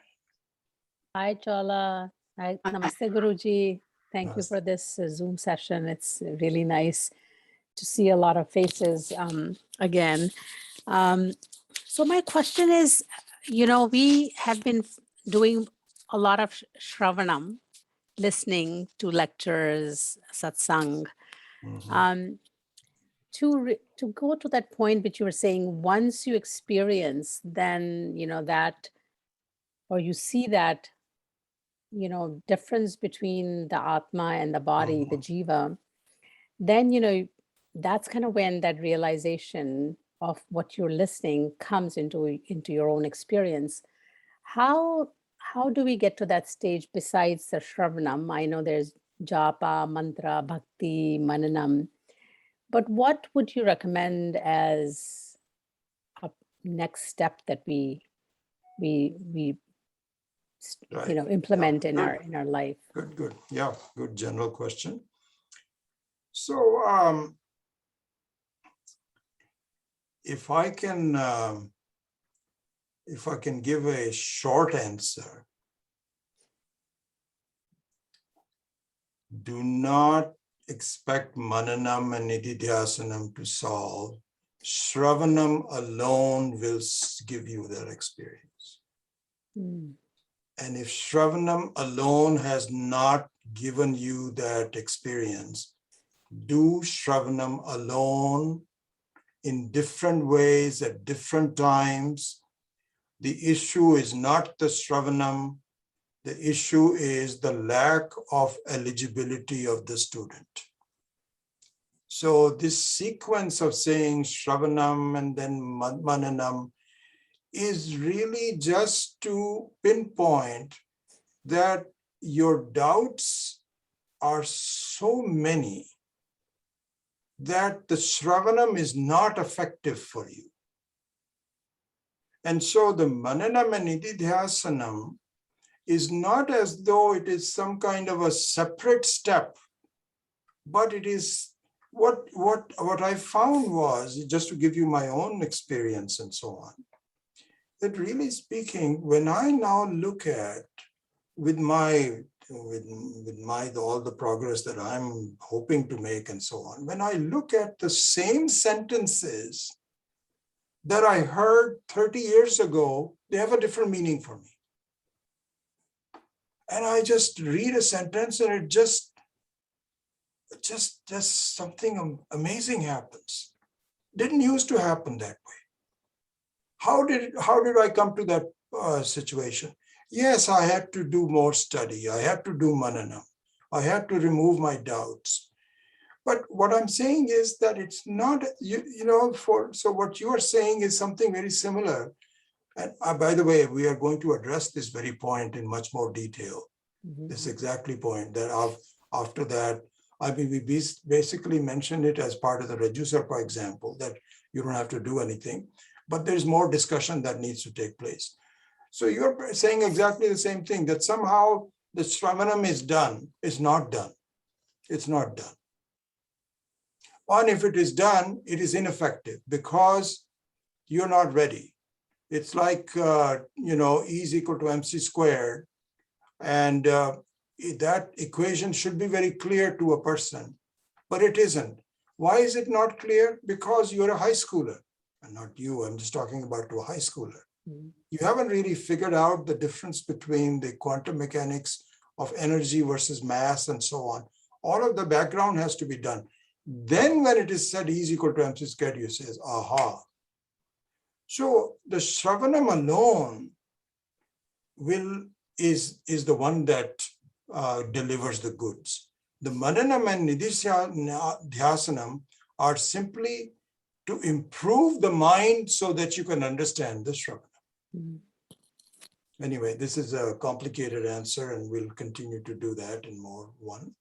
Hi, Chola. Hi, Namaste, Guruji. Thank you Namaste. for this Zoom session. It's really nice to see a lot of faces again. So my question is, we have been doing a lot of Shravanam, listening to lectures, satsang. Mhm. To go to that point which you were saying, once you experience, then, that, or you see that, difference between the Atma and the body, the jiva, then, that's kind of when that realization of what you're listening comes into your own experience. How do we get to that stage besides the Shravanam? I know there's japa, mantra, bhakti, mananam, but what would you recommend as a next step that we Right. implement Yeah. in our life? Good. Yeah, good general question. So if I can give a short answer, do not expect mananam and nididhyasanam to solve. Shravanam alone will give you that experience. Mm. And if Shravanam alone has not given you that experience, do Shravanam alone in different ways at different times. The issue is not the Shravanam. The issue is the lack of eligibility of the student. So this sequence of saying Shravanam and then Mananam is really just to pinpoint that your doubts are so many that the Shravanam is not effective for you. And so the Mananam and Nididhyasanam is not as though it is some kind of a separate step but it is what I found was, just to give you my own experience and so on, that really speaking, when I now look at with all the progress that I'm hoping to make and so on, when I look at the same sentences that I heard 30 years ago, they have a different meaning for me. And I just read a sentence and it just something amazing happens. Didn't used to happen that way. How did I come to that situation? Yes, I had to do more study. I had to do manana. I had to remove my doubts. But what I'm saying is that it's not, so what you are saying is something very similar. And by the way, we are going to address this very point in much more detail. This exactly point that after that, we basically mentioned it as part of the Rajusarpa example, that you don't have to do anything, but there's more discussion that needs to take place. So you're saying exactly the same thing, that somehow the Shravanam is done. It's not done. It's not done. And if it is done, it is ineffective because you're not ready. It's like, E is equal to MC squared. And that equation should be very clear to a person, but it isn't. Why is it not clear? Because you're a high schooler. And not you, I'm just talking about to a high schooler. You haven't really figured out the difference between the quantum mechanics of energy versus mass and so on. All of the background has to be done. Then when it is said E is equal to MC squared, you say, aha. So the Shravanam alone is the one that delivers the goods. The Mananam and Nididhyasanam are simply to improve the mind so that you can understand the Shravanam. Anyway, this is a complicated answer and we'll continue to do that in more one.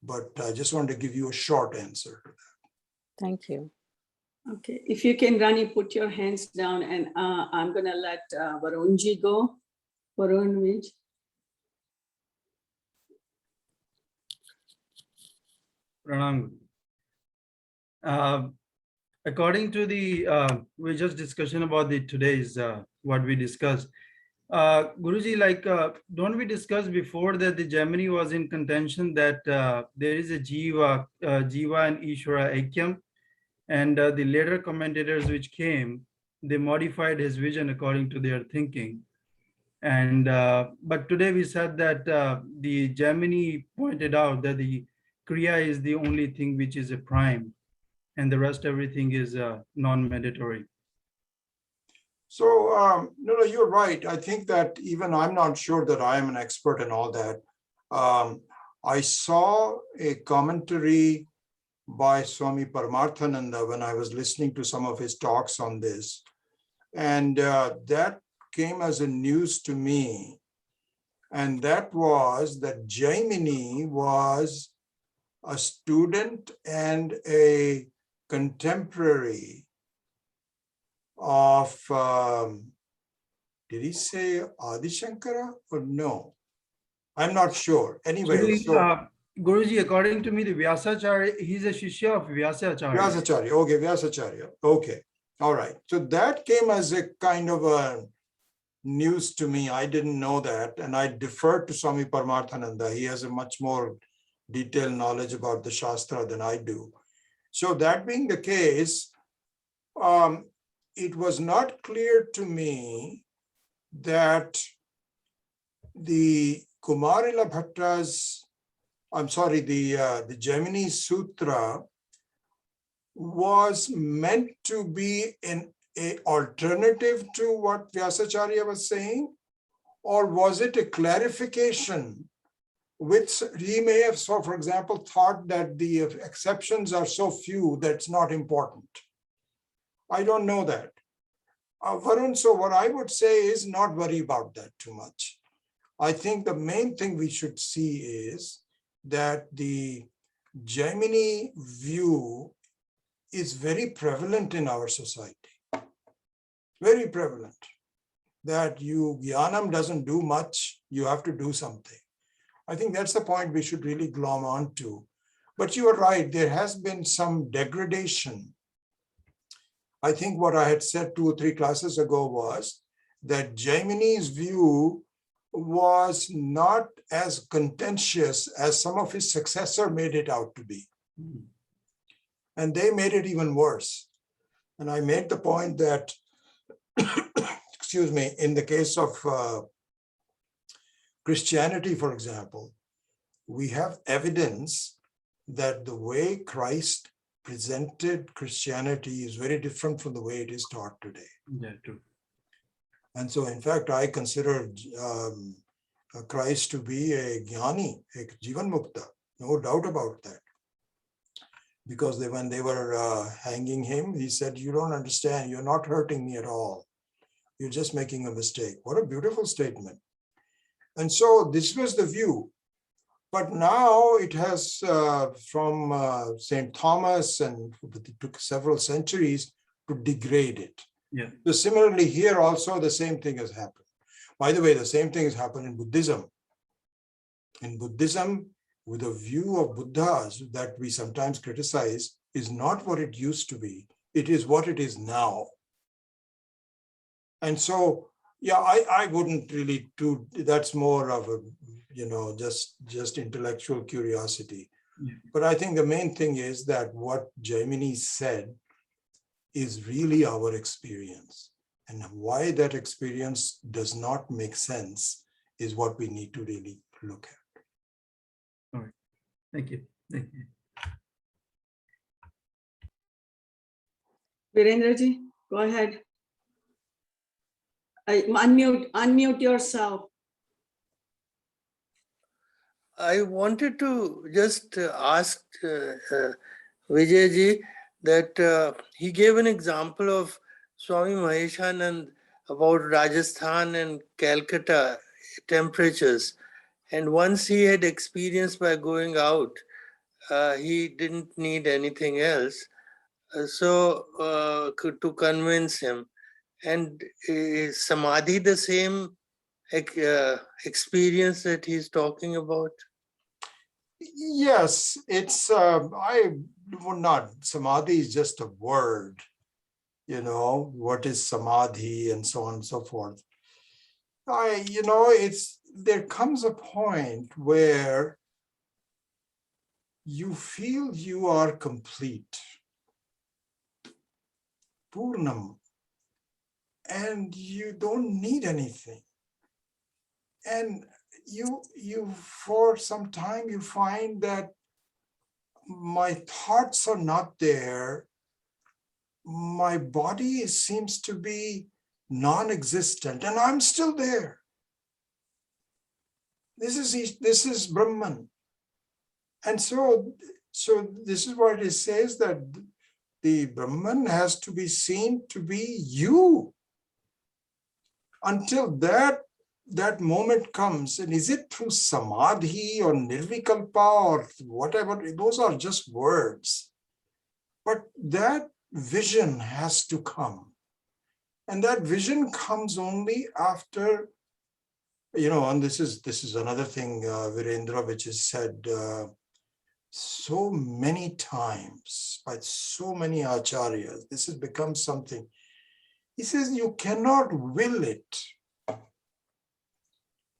But I just wanted to give you a short answer to that. Thank you. Okay, if you can, Rani, put your hands down and I'm going to let Varunji go. Varun, which? Pranam. According to the, we just discussion about the today's, what we discussed. Guruji, don't we discuss before that the Gemini was in contention that there is a Jiva and Ishvara Aikyam, and the later commentators which came, they modified his vision according to their thinking. And but today we said that the Gemini pointed out that the Kriya is the only thing which is a prime, and the rest everything is non-mandatory. So, no, you're right. I think that even I'm not sure that I am an expert in all that. I saw a commentary by Swami Paramarthananda when I was listening to some of his talks on this. And that came as a news to me. And that was that Jaimini was a student and a contemporary of, did he say Adi Shankara or no? I'm not sure. Anyway, Guruji, according to me, the Vyasacharya, he's a Shishya of Vyasacharya. Vyasacharya, okay, Vyasacharya, okay. All right. So that came as a kind of a news to me. I didn't know that. And I deferred to Swami Paramarthananda. He has a much more detailed knowledge about the Shastra than I do. So that being the case, it was not clear to me that the Kumarila Bhatta's, the Gemini Sutra was meant to be an alternative to what Vyasacharya was saying, or was it a clarification which he may have, so for example, thought that the exceptions are so few that it's not important. I don't know that. Varun, so what I would say is not worry about that too much. I think the main thing we should see is that the Gemini view is very prevalent in our society. Very prevalent. That Jnanam doesn't do much, you have to do something. I think that's the point we should really glom on to. But you are right, there has been some degradation. I think what I had said 2 or 3 classes ago was that Jaimini's view was not as contentious as some of his successor made it out to be. And they made it even worse. And I made the point that, excuse me, in the case of Christianity, for example, we have evidence that the way Christ presented Christianity is very different from the way it is taught today. Yeah, true. And so, in fact, I consider Christ to be a jnani, a jivan mukta, no doubt about that. Because when they were hanging him, he said, "You don't understand, you're not hurting me at all. You're just making a mistake." What a beautiful statement. And so this was the view. But now it has, from St. Thomas, and it took several centuries to degrade it. Yeah. So similarly here also the same thing has happened. By the way, the same thing has happened in Buddhism. In Buddhism, with a view of Buddhas that we sometimes criticize is not what it used to be. It is what it is now. And so, yeah, I wouldn't really do, that's more of a, just intellectual curiosity. Yeah. But I think the main thing is that what Jaimini said is really our experience. And why that experience does not make sense is what we need to really look at. All right. Thank you. Thank you. Virendraji, go ahead. Unmute yourself. I wanted to just ask Vijayji that he gave an example of Swami Maheshanand about Rajasthan and Calcutta temperatures. And once he had experienced by going out, he didn't need anything else. To convince him. And is Samadhi the same experience that he's talking about? Yes, it's, I would not, Samadhi is just a word, what is Samadhi and so on and so forth. There comes a point where you feel you are complete, Purnam, and you don't need anything. And you for some time you find that my thoughts are not there, my body seems to be non-existent, and I'm still there. This is Brahman. And so this is what it says, that the Brahman has to be seen to be you. Until that moment comes, and is it through Samadhi or Nirvikalpa or whatever, those are just words. But that vision has to come. And that vision comes only after, and this is another thing, Virendra, which is said so many times by so many acharyas. This has become something. He says, you cannot will it.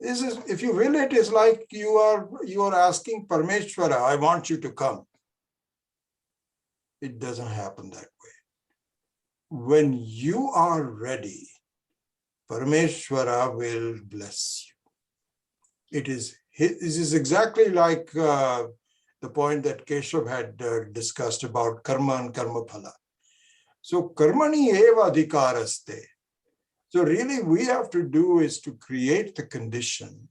This is, if you will it, is like you are asking Parmeshwara, I want you to come. It doesn't happen that way. When you are ready, Parmeshwara will bless you. It is exactly like the point that Keshav had discussed about karma and karma phala. So karmani eva adhikaraste. So really we have to do is to create the condition.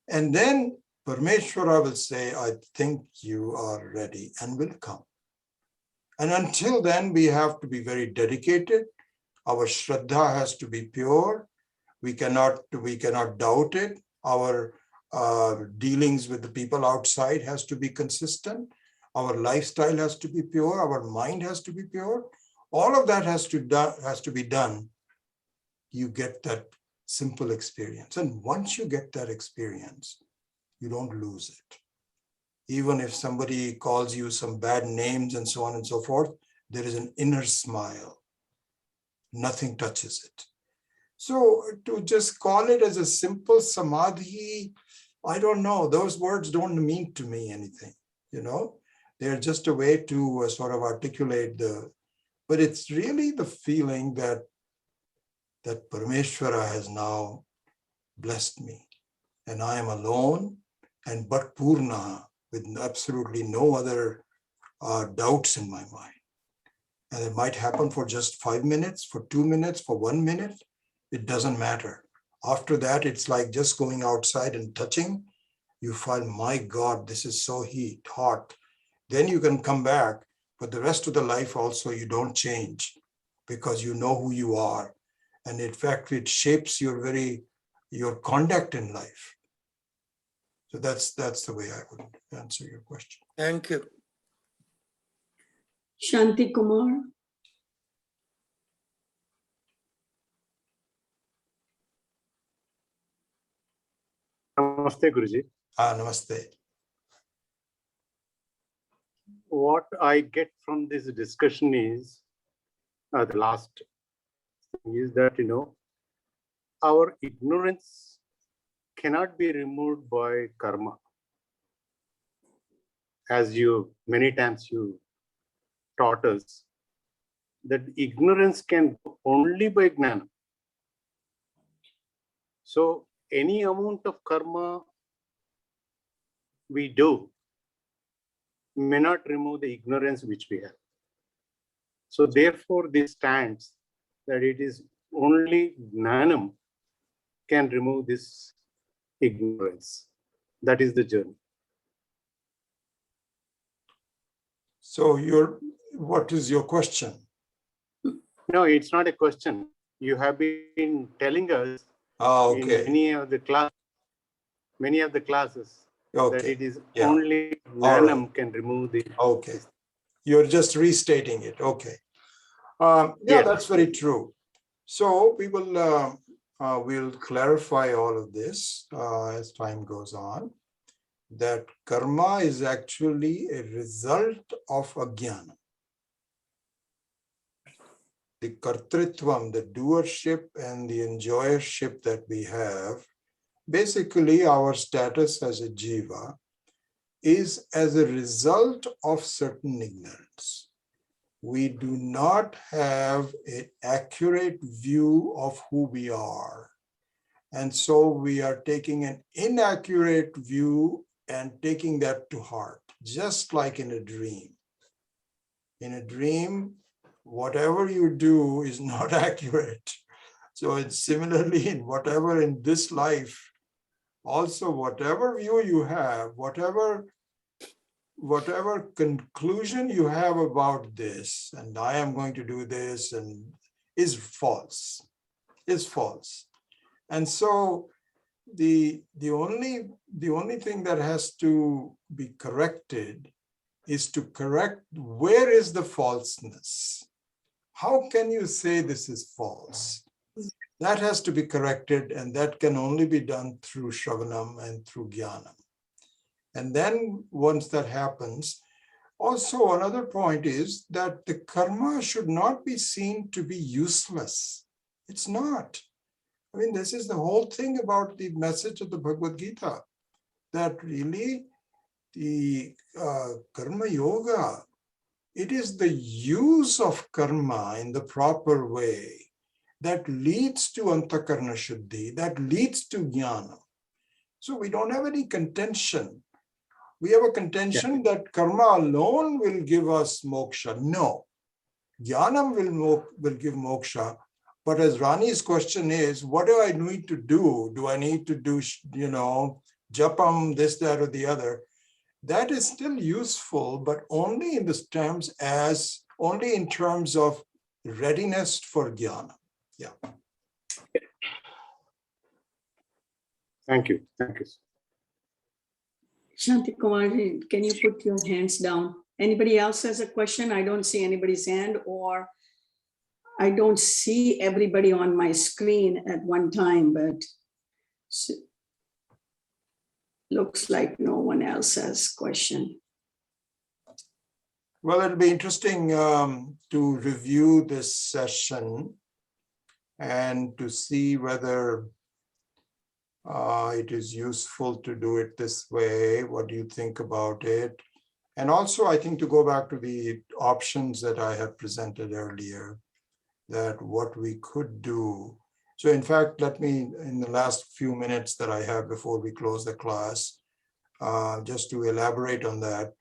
And then Parmeshwara will say, I think you are ready, and will come. And until then, we have to be very dedicated. Our Shraddha has to be pure. We cannot doubt it. Our dealings with the people outside has to be consistent. Our lifestyle has to be pure. Our mind has to be pure. All of that has to be done. You get that simple experience. And once you get that experience, you don't lose it. Even if somebody calls you some bad names and so on and so forth, there is an inner smile. Nothing touches it. So to just call it as a simple samadhi, I don't know. Those words don't mean to me anything, you know. They're just a way to sort of articulate but it's really the feeling that Parameshwara has now blessed me. And I am alone and but Purna, with absolutely no other doubts in my mind. And it might happen for just 5 minutes, for 2 minutes, for 1 minute. It doesn't matter. After that, it's like just going outside and touching. You find, my God, this is so hot. Then you can come back, but the rest of the life also you don't change because you know who you are. And in fact, it shapes your conduct in life. So that's the way I would answer your question. Thank you. Shanti Kumar. Namaste, Guruji. Namaste. What I get from this discussion is, the last thing is that, our ignorance cannot be removed by karma. As many times you taught us, that ignorance can go only by jnana. So any amount of karma we do may not remove the ignorance which we have. So therefore, this stands that it is only jnanam can remove this ignorance. That is the journey. So what is your question? No, it's not a question. You have been telling us in Okay. many of the classes that Okay. it is Yeah. only All jnanam right. can remove the. Okay. You're just restating it. Okay. Yeah. That's very true. So we will we'll clarify all of this as time goes on, that karma is actually a result of ajnana. The kartritvam, the doership and the enjoyership that we have, basically our status as a jiva is as a result of certain ignorance. We do not have an accurate view of who we are. And so we are taking an inaccurate view and taking that to heart, just like in a dream. In a dream, whatever you do is not accurate. So it's similarly in this life, also whatever view you have, whatever conclusion you have about this, and I am going to do this, and is false. And so the only thing that has to be corrected is to correct where is the falseness. How can you say this is false? That has to be corrected, and that can only be done through Shravanam and through Jnanam. And then once that happens, also another point is that the karma should not be seen to be useless. It's not. I mean, this is the whole thing about the message of the Bhagavad Gita, that really the karma yoga, it is the use of karma in the proper way that leads to antakarna shuddhi, that leads to jnana. So we don't have any contention. We have a contention that karma alone will give us moksha. No, jnanam will give moksha. But as Rani's question is, what do I need to do? Do I need to do, japam, this, that, or the other? That is still useful, but only in terms of readiness for jnana. Yeah. Thank you. Thank you. Shanti Kumar, can you put your hands down? Anybody else has a question? I don't see anybody's hand, or I don't see everybody on my screen at one time, but Looks like no one else has question. Well, it'll be interesting to review this session and to see whether it is useful to do it this way. What do you think about it? And also, I think to go back to the options that I had presented earlier, that what we could do. So in fact, let me, in the last few minutes that I have before we close the class, just to elaborate on that.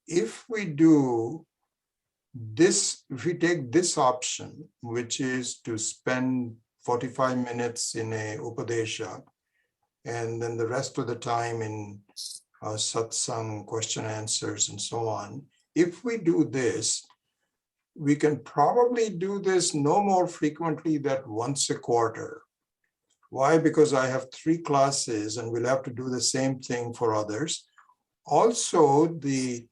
If we do this, if we take this option, which is to spend 45 minutes in a Upadesha, and then the rest of the time in satsang, question answers, and so on. If we do this, we can probably do this no more frequently than once a quarter. Why? Because I have 3 classes and we'll have to do the same thing for others. Also, the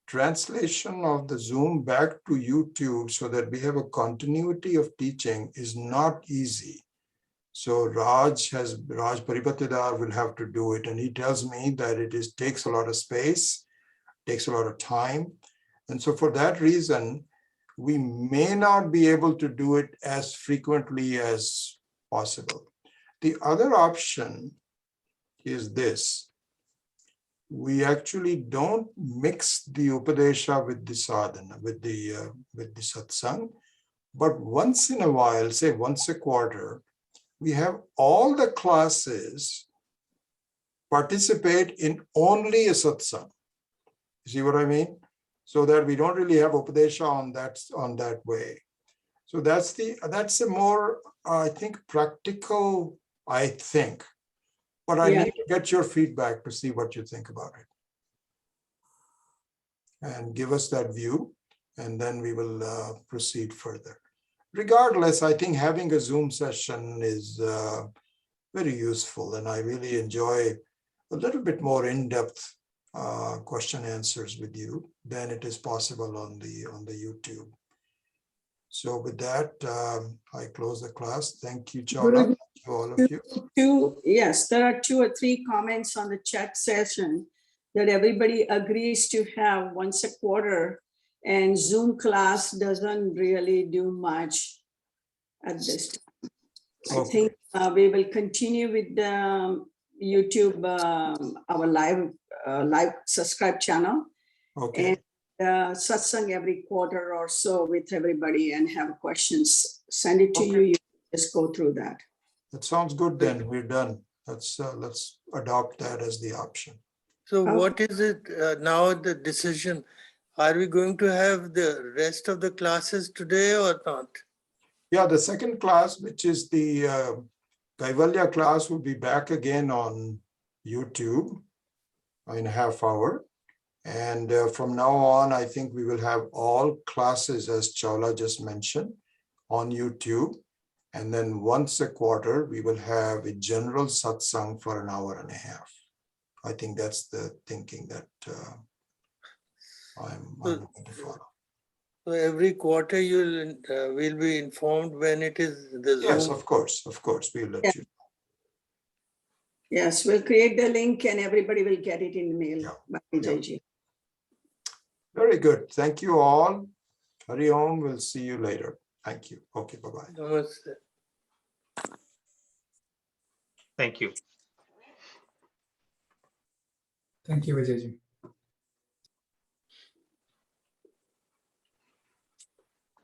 translation of the Zoom back to YouTube so that we have a continuity of teaching is not easy. So Raj Paripatidar will have to do it. And he tells me that it takes a lot of space, takes a lot of time. And so for that reason, we may not be able to do it as frequently as possible. The other option is this. We actually don't mix the Upadesha with the sadhana, with the satsang, but once in a while, say once a quarter, we have all the classes participate in only a satsang. You see what I mean? So that we don't really have Upadesha on that way. So that's a more, I think, practical, I think. But I need to get your feedback to see what you think about it. And give us that view, and then we will proceed further. Regardless, I think having a Zoom session is very useful, and I really enjoy a little bit more in-depth question answers with you than it is possible on the YouTube. So with that, I close the class. Thank you, Chawla. Thank you, all of you. Yes, there are 2 or 3 comments on the chat session that everybody agrees to have once a quarter, and Zoom class doesn't really do much at this time. I think we will continue with the YouTube, our live subscribe channel. Okay. And satsang every quarter or so with everybody, and have questions. Send it to you. You just go through that. That sounds good then. We're done. Let's adopt that as the option. So what is it now, the decision? Are we going to have the rest of the classes today or not? Yeah, the second class, which is the Kaivalya class, will be back again on YouTube in a half hour. And from now on, I think we will have all classes, as Chawla just mentioned, on YouTube. And then once a quarter, we will have a general satsang for an hour and a half. I think that's the thinking that I'm going to follow. So every quarter you'll will be informed when it is the Zoom? Yes, of course, we'll let you. Yes, we'll create the link and everybody will get it in the mail by Vijayji. Very good. Thank you all. Hari Om. We'll see you later. Thank you. Okay, bye-bye. Namaste. Thank you. Thank you, Vijayji.